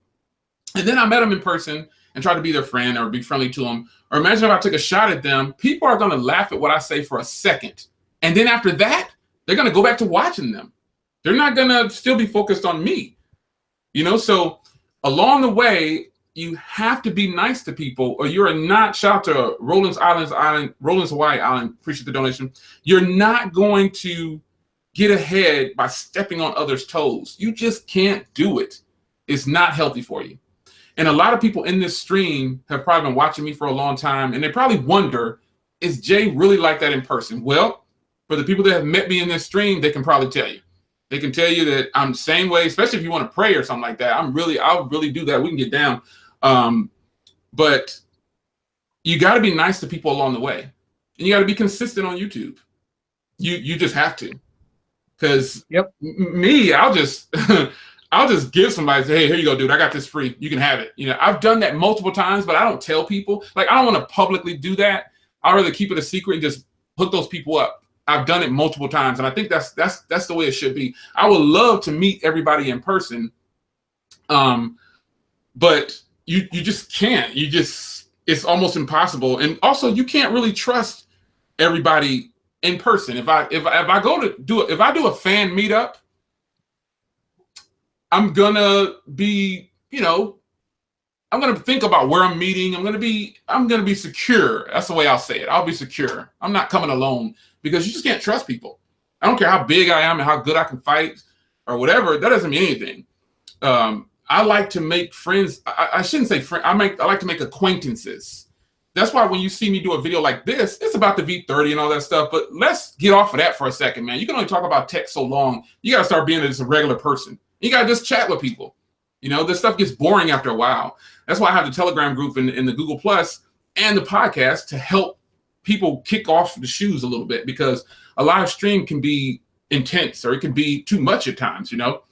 and then I met them in person and tried to be their friend or be friendly to them. Or imagine if I took a shot at them. People are going to laugh at what I say for a second, and then after that, they're going to go back to watching them. They're not going to still be focused on me. So along the way, you have to be nice to people, or you're not. Shout out to Rollins Hawaii Island. Appreciate the donation. You're not going to get ahead by stepping on others' toes. You just can't do it. It's not healthy for you. And a lot of people in this stream have probably been watching me for a long time, and they probably wonder, is Jay really like that in person? Well, for the people that have met me in this stream, they can probably tell you. They can tell you that I'm the same way, especially if you want to pray or something like that. I'll really do that. We can get down. But you got to be nice to people along the way, and you got to be consistent on YouTube. You just have to, because me, I'll just give somebody, say, hey, here you go, dude. I got this free. You can have it. I've done that multiple times, but I don't tell people. Like, I don't want to publicly do that. I'd rather keep it a secret and just hook those people up. I've done it multiple times, and I think that's the way it should be. I would love to meet everybody in person, but you just can't. It's almost impossible. And also, you can't really trust everybody in person. If I go to do if I do a fan meetup, I'm gonna be, you know, I'm gonna think about where I'm meeting. I'm gonna be secure. That's the way I'll say it. I'll be secure. I'm not coming alone because you just can't trust people. I don't care how big I am and how good I can fight or whatever. That doesn't mean anything. I like to make friends. I shouldn't say friends. I like to make acquaintances. That's why when you see me do a video like this, it's about the V30 and all that stuff. But let's get off of that for a second, man. You can only talk about tech so long. You got to start being just a regular person. You got to just chat with people. You know, this stuff gets boring after a while. That's why I have the Telegram group in the Google Plus and the podcast to help people kick off the shoes a little bit, because a live stream can be intense or it can be too much at times, you know.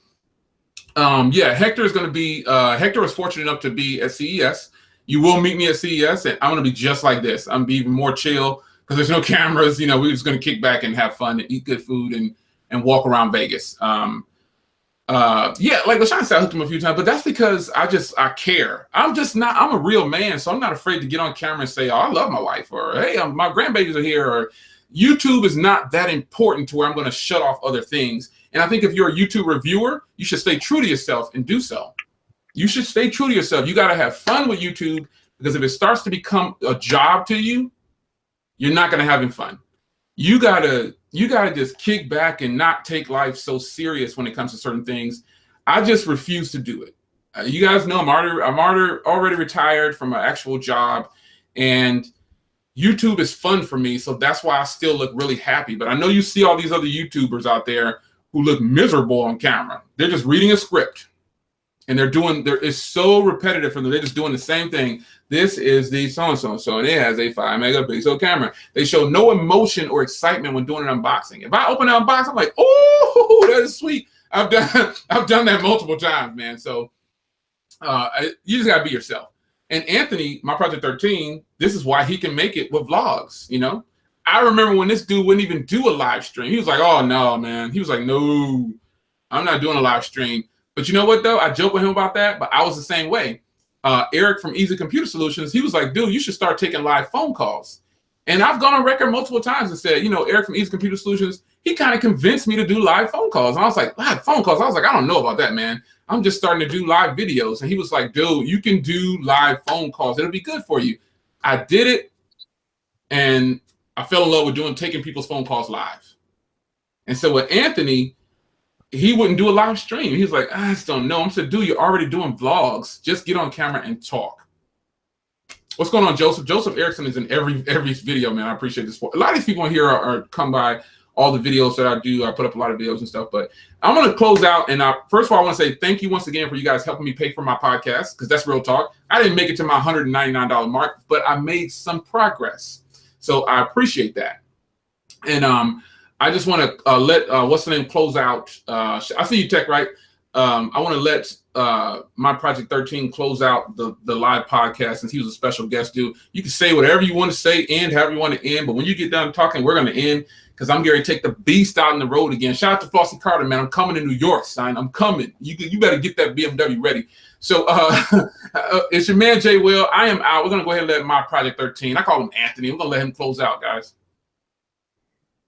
Yeah, Hector is going to be, Hector was fortunate enough to be at CES. You will meet me at CES, and I'm going to be just like this. I'm going to be even more chill because there's no cameras. You know, we're just going to kick back and have fun and eat good food and walk around Vegas. Yeah, like LaShawn said, I hooked him a few times, but that's because I care. I'm a real man, so I'm not afraid to get on camera and say, oh, I love my wife, or hey, my grandbabies are here, or YouTube is not that important to where I'm going to shut off other things. And I think if you're a YouTube reviewer, you should stay true to yourself and do so. You should stay true to yourself. You got to have fun with YouTube, because if it starts to become a job to you, you're not going to have any fun. You gotta just kick back and not take life so serious when it comes to certain things. I just refuse to do it. You guys know I'm already retired from an actual job, and YouTube is fun for me, so that's why I still look really happy. But I know you see all these other YouTubers out there who look miserable on camera. They're just reading a script, and it's so repetitive for them. They're just doing the same thing. This is the so-and-so, and it has a 5-megapixel camera. They show no emotion or excitement when doing an unboxing. If I open an unbox, I'm like, oh, that is sweet. I've done that multiple times, man. So you just gotta be yourself. And Anthony, my Project 13, this is why he can make it with vlogs, you know? I remember when this dude wouldn't even do a live stream. He was like, oh, no, man. He was like, no, I'm not doing a live stream. But you know what, though? I joke with him about that, but I was the same way. Eric from Easy Computer Solutions, he was like, dude, you should start taking live phone calls. And I've gone on record multiple times and said, you know, Eric from Easy Computer Solutions, he kind of convinced me to do live phone calls. And I was like, live phone calls? I was like, I don't know about that, man. I'm just starting to do live videos. And he was like, dude, you can do live phone calls. It'll be good for you. I did it, and I fell in love with taking people's phone calls live. And so with Anthony, he wouldn't do a live stream. He was like, I just don't know. I said, dude, you're already doing vlogs. Just get on camera and talk. What's going on, Joseph? Joseph Erickson is in every video, man. I appreciate this. A lot of these people in here are come by all the videos that I do. I put up a lot of videos and stuff. But I'm going to close out. And first of all, I want to say thank you once again for you guys helping me pay for my podcast, because that's real talk. I didn't make it to my $199 mark, but I made some progress. So I appreciate that. And I just want to let what's the name close out. I see you, Tech, right? I want to let my Project 13 close out the live podcast, since he was a special guest. Dude, you can say whatever you want to say, end however you want to end, but when you get done talking, we're going to end, because I'm going to take the beast out on the road again. Shout out to Flossie Carter, man. I'm coming to New York, son. I'm coming. You better get that BMW ready. So it's your man, Jay Will. I am out. We're going to go ahead and let my Project 13, I call him Anthony, we're going to let him close out, guys.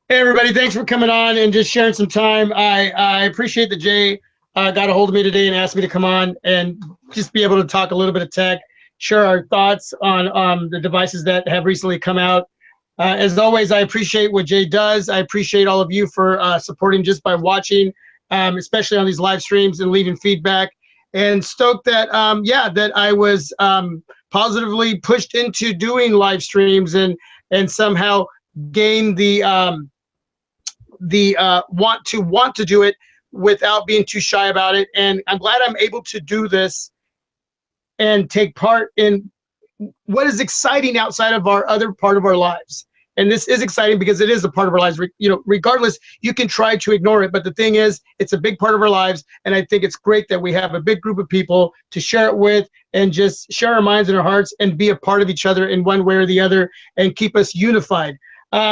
Hey, everybody. Thanks for coming on and just sharing some time. I appreciate that Jay got a hold of me today and asked me to come on and just be able to talk a little bit of tech, share our thoughts on the devices that have recently come out. As always, I appreciate what Jay does. I appreciate all of you for supporting just by watching, especially on these live streams and leaving feedback. And stoked that, that I was positively pushed into doing live streams and somehow gain the want to do it without being too shy about it. And I'm glad I'm able to do this and take part in what is exciting outside of our other part of our lives. And this is exciting because it is a part of our lives. You know, regardless, you can try to ignore it, but the thing is, it's a big part of our lives. And I think it's great that we have a big group of people to share it with and just share our minds and our hearts and be a part of each other in one way or the other and keep us unified.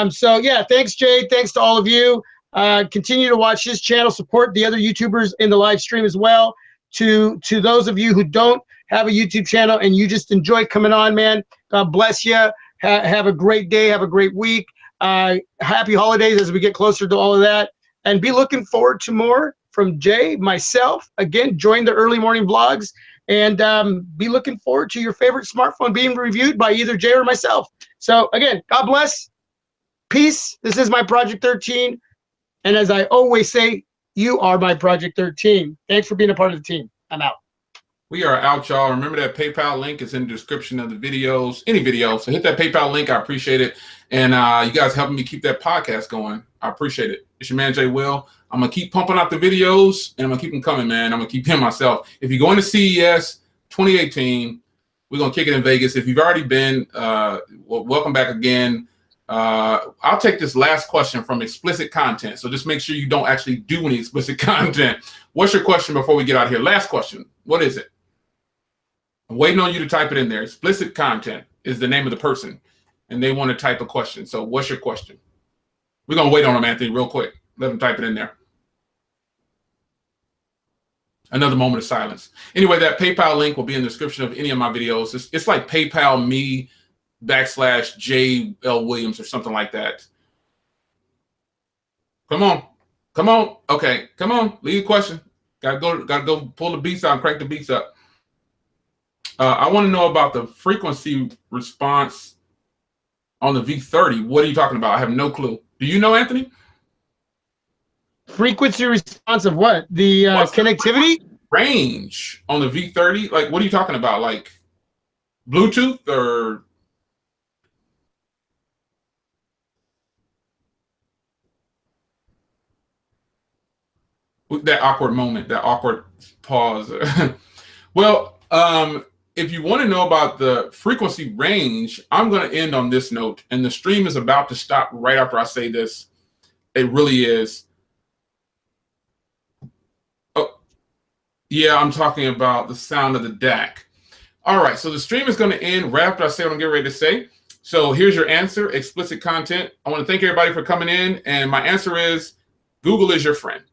So yeah, thanks, Jay. Thanks to all of you. Continue to watch his channel, support the other YouTubers in the live stream as well. To those of you who don't have a YouTube channel and you just enjoy coming on, man, God bless you. Have a great day. Have a great week. Happy holidays as we get closer to all of that. And be looking forward to more from Jay, myself. Again, join the early morning vlogs, and be looking forward to your favorite smartphone being reviewed by either Jay or myself. So again, God bless. Peace. This is my Project 13. And as I always say, you are my Project 13. Thanks for being a part of the team. I'm out. We are out, y'all. Remember that PayPal link is in the description of the videos, any video. So hit that PayPal link. I appreciate it. And you guys helping me keep that podcast going. I appreciate it. It's your man, Jay Will. I'm going to keep pumping out the videos, and I'm going to keep them coming, man. I'm going to keep them myself. If you're going to CES 2018, we're going to kick it in Vegas. If you've already been, welcome back again. I'll take this last question from explicit content. So just make sure you don't actually do any explicit content. What's your question before we get out of here? Last question. What is it? I'm waiting on you to type it in there. Explicit content is the name of the person, and they want to type a question. So what's your question? We're going to wait on them, Anthony, real quick. Let them type it in there. Another moment of silence. Anyway, that PayPal link will be in the description of any of my videos. It's like PayPal me / J.L. Williams or something like that. Come on. Come on. Okay. Come on. Leave a question. Gotta go pull the beats out and crank the beats up. I want to know about the frequency response on the V30. What are you talking about? I have no clue. Do you know, Anthony? Frequency response of what? The connectivity? Range on the V30? Like, what are you talking about? Like Bluetooth or? That awkward moment, that awkward pause. Well, if you want to know about the frequency range, I'm going to end on this note, and the stream is about to stop right after I say this. It really is. Oh, yeah, I'm talking about the sound of the DAC. All right, so the stream is going to end right after I say what I'm getting ready to say. So here's your answer, explicit content. I want to thank everybody for coming in, and my answer is Google is your friend.